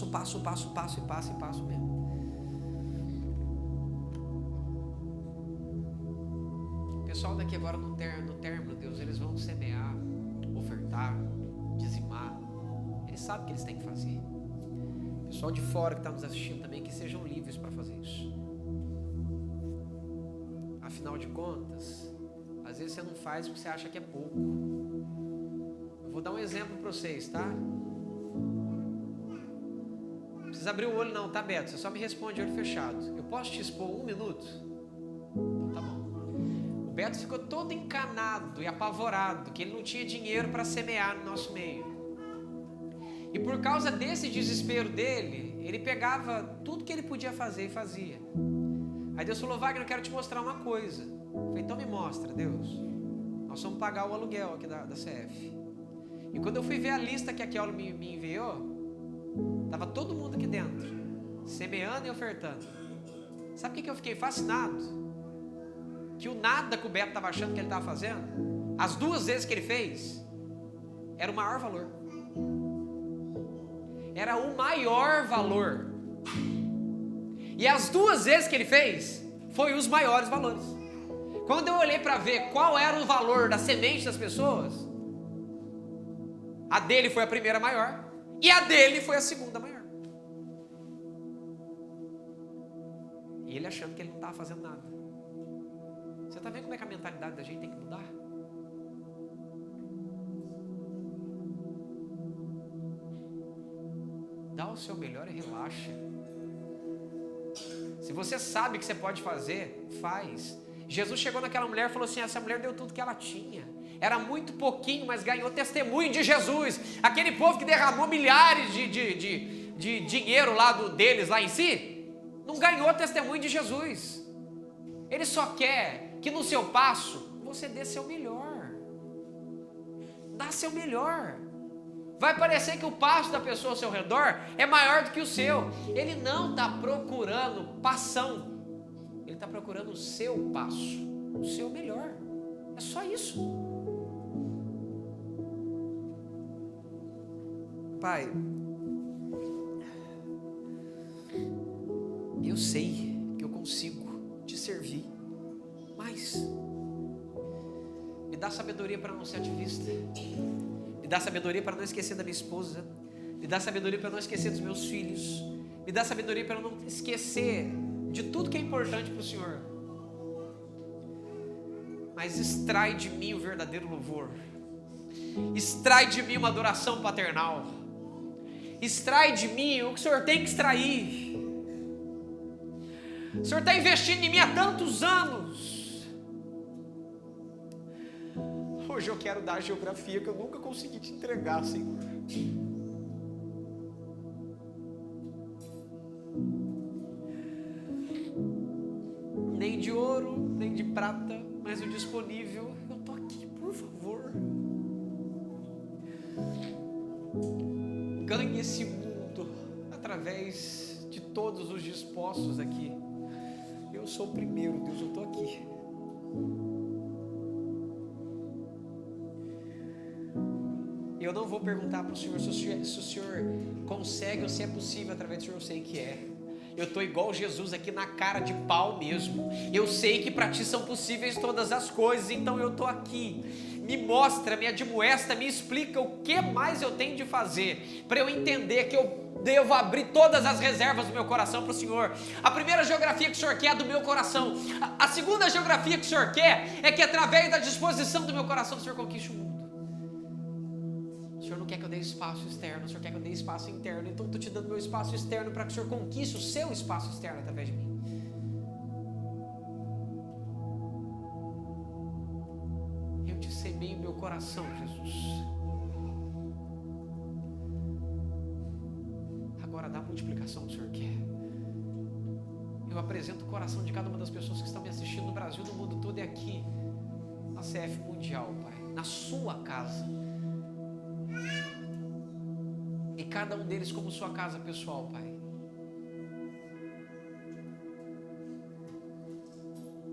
Speaker 1: O pessoal daqui agora no término, Deus, eles vão semear, ofertar, dizimar. Eles sabem o que eles têm que fazer. O pessoal de fora que está nos assistindo também, que sejam livres para fazer isso. Afinal de contas, às vezes você não faz porque você acha que é pouco. Eu vou dar um exemplo para vocês, tá? Não precisa abrir o olho não, tá, Beto? Você só me responde olho fechado. Eu posso te expor 1 minuto? Então tá bom. O Beto ficou todo encanado e apavorado que ele não tinha dinheiro para semear no nosso meio. E por causa desse desespero dele, ele pegava tudo que ele podia fazer e fazia. Aí Deus falou: Wagner, eu quero te mostrar uma coisa. Eu falei: então me mostra, Deus. Nós vamos pagar o aluguel aqui da CF. E quando eu fui ver a lista que a Kelly me enviou, estava todo mundo aqui dentro, semeando e ofertando. Sabe o que eu fiquei fascinado? Que o nada que o Beto estava achando que ele estava fazendo, as 2 vezes que ele fez, era o maior valor. Era o maior valor. E as 2 vezes que ele fez, foi os maiores valores. Quando eu olhei para ver qual era o valor da semente das pessoas, a dele foi a primeira maior, e a dele foi a segunda maior. E ele achando que ele não estava fazendo nada. Você está vendo como é que a mentalidade da gente tem que mudar? Dá o seu melhor e relaxa. Se você sabe que você pode fazer, faz. Jesus chegou naquela mulher e falou assim: essa mulher deu tudo que ela tinha. Era muito pouquinho, mas ganhou testemunho de Jesus. Aquele povo que derramou milhares de dinheiro lá deles lá em si, não ganhou testemunho de Jesus. Ele só quer que no seu passo você dê seu melhor. Dá seu melhor. Vai parecer que o passo da pessoa ao seu redor é maior do que o seu. Ele não está procurando passão. Ele está procurando o seu passo, o seu melhor. É só isso. Pai, eu sei que eu consigo te servir, mas me dá sabedoria para não ser ativista. Me dá sabedoria para não esquecer da minha esposa. Me dá sabedoria para não esquecer dos meus filhos. Me dá sabedoria para não esquecer de tudo que é importante para o Senhor. Mas extrai de mim o verdadeiro louvor. Extrai de mim uma adoração paternal. Extrai de mim o que o Senhor tem que extrair. O Senhor está investindo em mim há tantos anos. Hoje eu quero dar a geografia que eu nunca consegui te entregar, Senhor. Nem de ouro, nem de prata, mas o disponível. Eu estou aqui, por favor. Ganhe esse mundo através de todos os dispostos aqui. Eu sou o primeiro, Deus, eu estou aqui. Eu não vou perguntar para o Senhor se o Senhor consegue ou se é possível através do Senhor. Eu sei que é. Eu estou igual Jesus aqui na cara de pau mesmo. Eu sei que para ti são possíveis todas as coisas, então eu estou aqui. Me mostra, me admoesta, me explica o que mais eu tenho de fazer para eu entender que eu devo abrir todas as reservas do meu coração para o Senhor. A primeira geografia que o Senhor quer é do meu coração. A segunda geografia que o Senhor quer é que através da disposição do meu coração o Senhor conquiste o mundo. O Senhor não quer que eu dê espaço externo, o Senhor quer que eu dê espaço interno. Então eu estou te dando meu espaço externo para que o Senhor conquiste o seu espaço externo através de mim. Eu te semeio meu coração, Jesus. Agora dá a multiplicação que o Senhor quer. Eu apresento o coração de cada uma das pessoas que estão me assistindo no Brasil, no mundo todo e aqui na CF Mundial, Pai, na sua casa. E cada um deles como sua casa pessoal, Pai.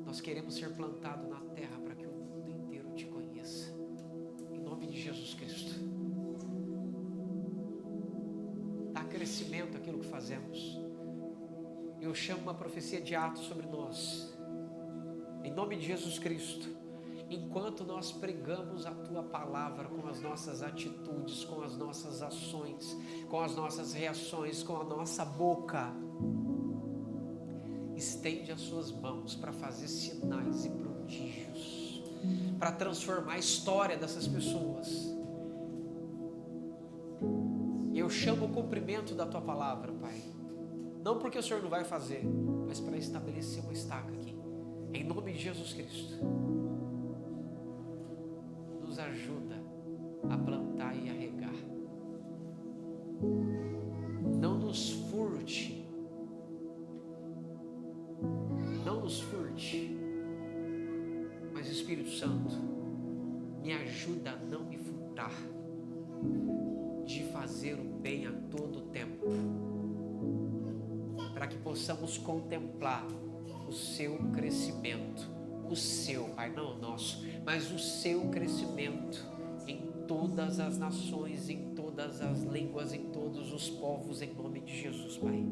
Speaker 1: Nós queremos ser plantados na terra para que o mundo inteiro te conheça. Em nome de Jesus Cristo. Dá crescimento àquilo que fazemos. Eu chamo uma profecia de Atos sobre nós. Em nome de Jesus Cristo. Enquanto nós pregamos a Tua palavra com as nossas atitudes, com as nossas ações, com as nossas reações, com a nossa boca, estende as Suas mãos para fazer sinais e prodígios, para transformar a história dessas pessoas. Eu chamo o cumprimento da Tua palavra, Pai, não porque o Senhor não vai fazer, mas para estabelecer uma estaca aqui, em nome de Jesus Cristo. Nos ajuda a plantar e a regar. Espírito Santo, me ajuda a não me furtar de fazer o bem a todo tempo, para que possamos contemplar o seu crescimento, o seu, Pai, não o nosso, mas o seu crescimento em todas as nações, em todas as línguas, em todos os povos, em nome de Jesus, Pai.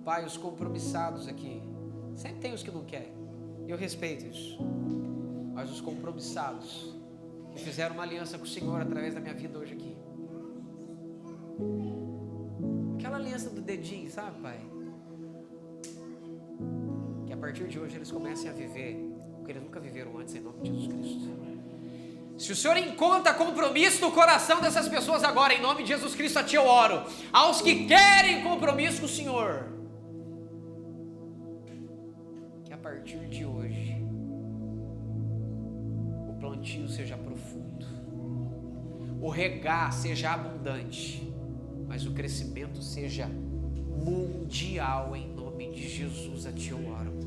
Speaker 1: Pai, os compromissados aqui, sempre tem os que não querem, eu respeito isso, mas os compromissados que fizeram uma aliança com o Senhor através da minha vida hoje aqui, aquela aliança do dedinho, sabe, Pai? Que a partir de hoje eles comecem a viver o que eles nunca viveram antes, em nome de Jesus Cristo. Se o Senhor encontra compromisso no coração dessas pessoas agora, em nome de Jesus Cristo, a Ti eu oro. Aos que querem compromisso com o Senhor, que a partir de hoje o plantio seja profundo, o regar seja abundante, mas o crescimento seja mundial, em nome de Jesus, a Ti eu oro.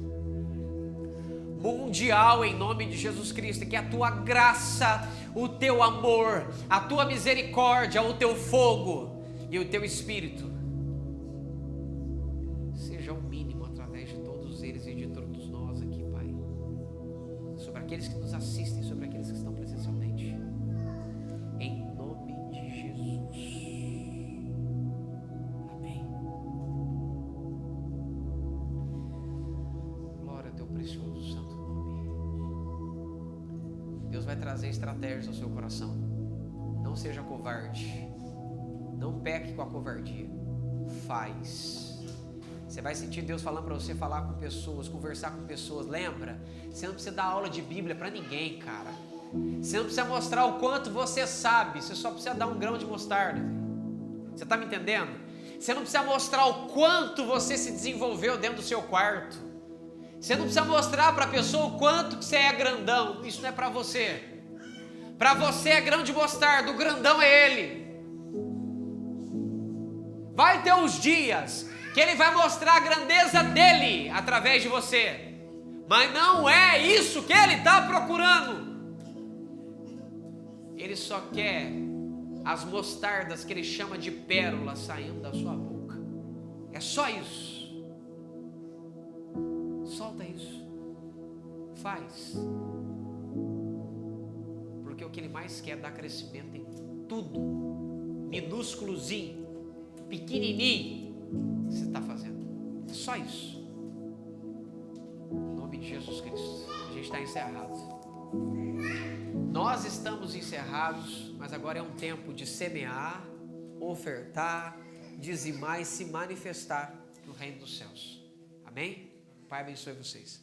Speaker 1: Mundial, em nome de Jesus Cristo, que a Tua graça, o Teu amor, a Tua misericórdia, o Teu fogo e o Teu Espírito seja o mínimo através de todos eles e de todos nós aqui, Pai, sobre aqueles que nos assistem, sobre aqueles que estão presencialmente, em nome de Jesus. Amém. Glória ao Teu precioso santo nome. Deus vai trazer estratégias ao seu coração. Não seja covarde, não peque com a covardia, faz. Você vai sentir Deus falando para você falar com pessoas, conversar com pessoas. Lembra? Você não precisa dar aula de Bíblia para ninguém, cara. Você não precisa mostrar o quanto você sabe, você só precisa dar um grão de mostarda. Você está me entendendo? Você não precisa mostrar o quanto você se desenvolveu dentro do seu quarto. Você não precisa mostrar para a pessoa o quanto que você é grandão. Isso não é para você. Para você é grão de mostarda, o grandão é Ele. Vai ter os dias que Ele vai mostrar a grandeza dEle através de você. Mas não é isso que Ele está procurando. Ele só quer as mostardas que Ele chama de pérolas saindo da sua boca. É só isso. Solta isso. Faz. Porque o que Ele mais quer é dar crescimento em tudo. Minúsculozinho, pequenininho, que você está fazendo. É só isso. Em nome de Jesus Cristo. A gente está encerrado. Nós estamos encerrados, mas agora é um tempo de semear, ofertar, dizimar e se manifestar no reino dos céus. Amém? Pai abençoe vocês.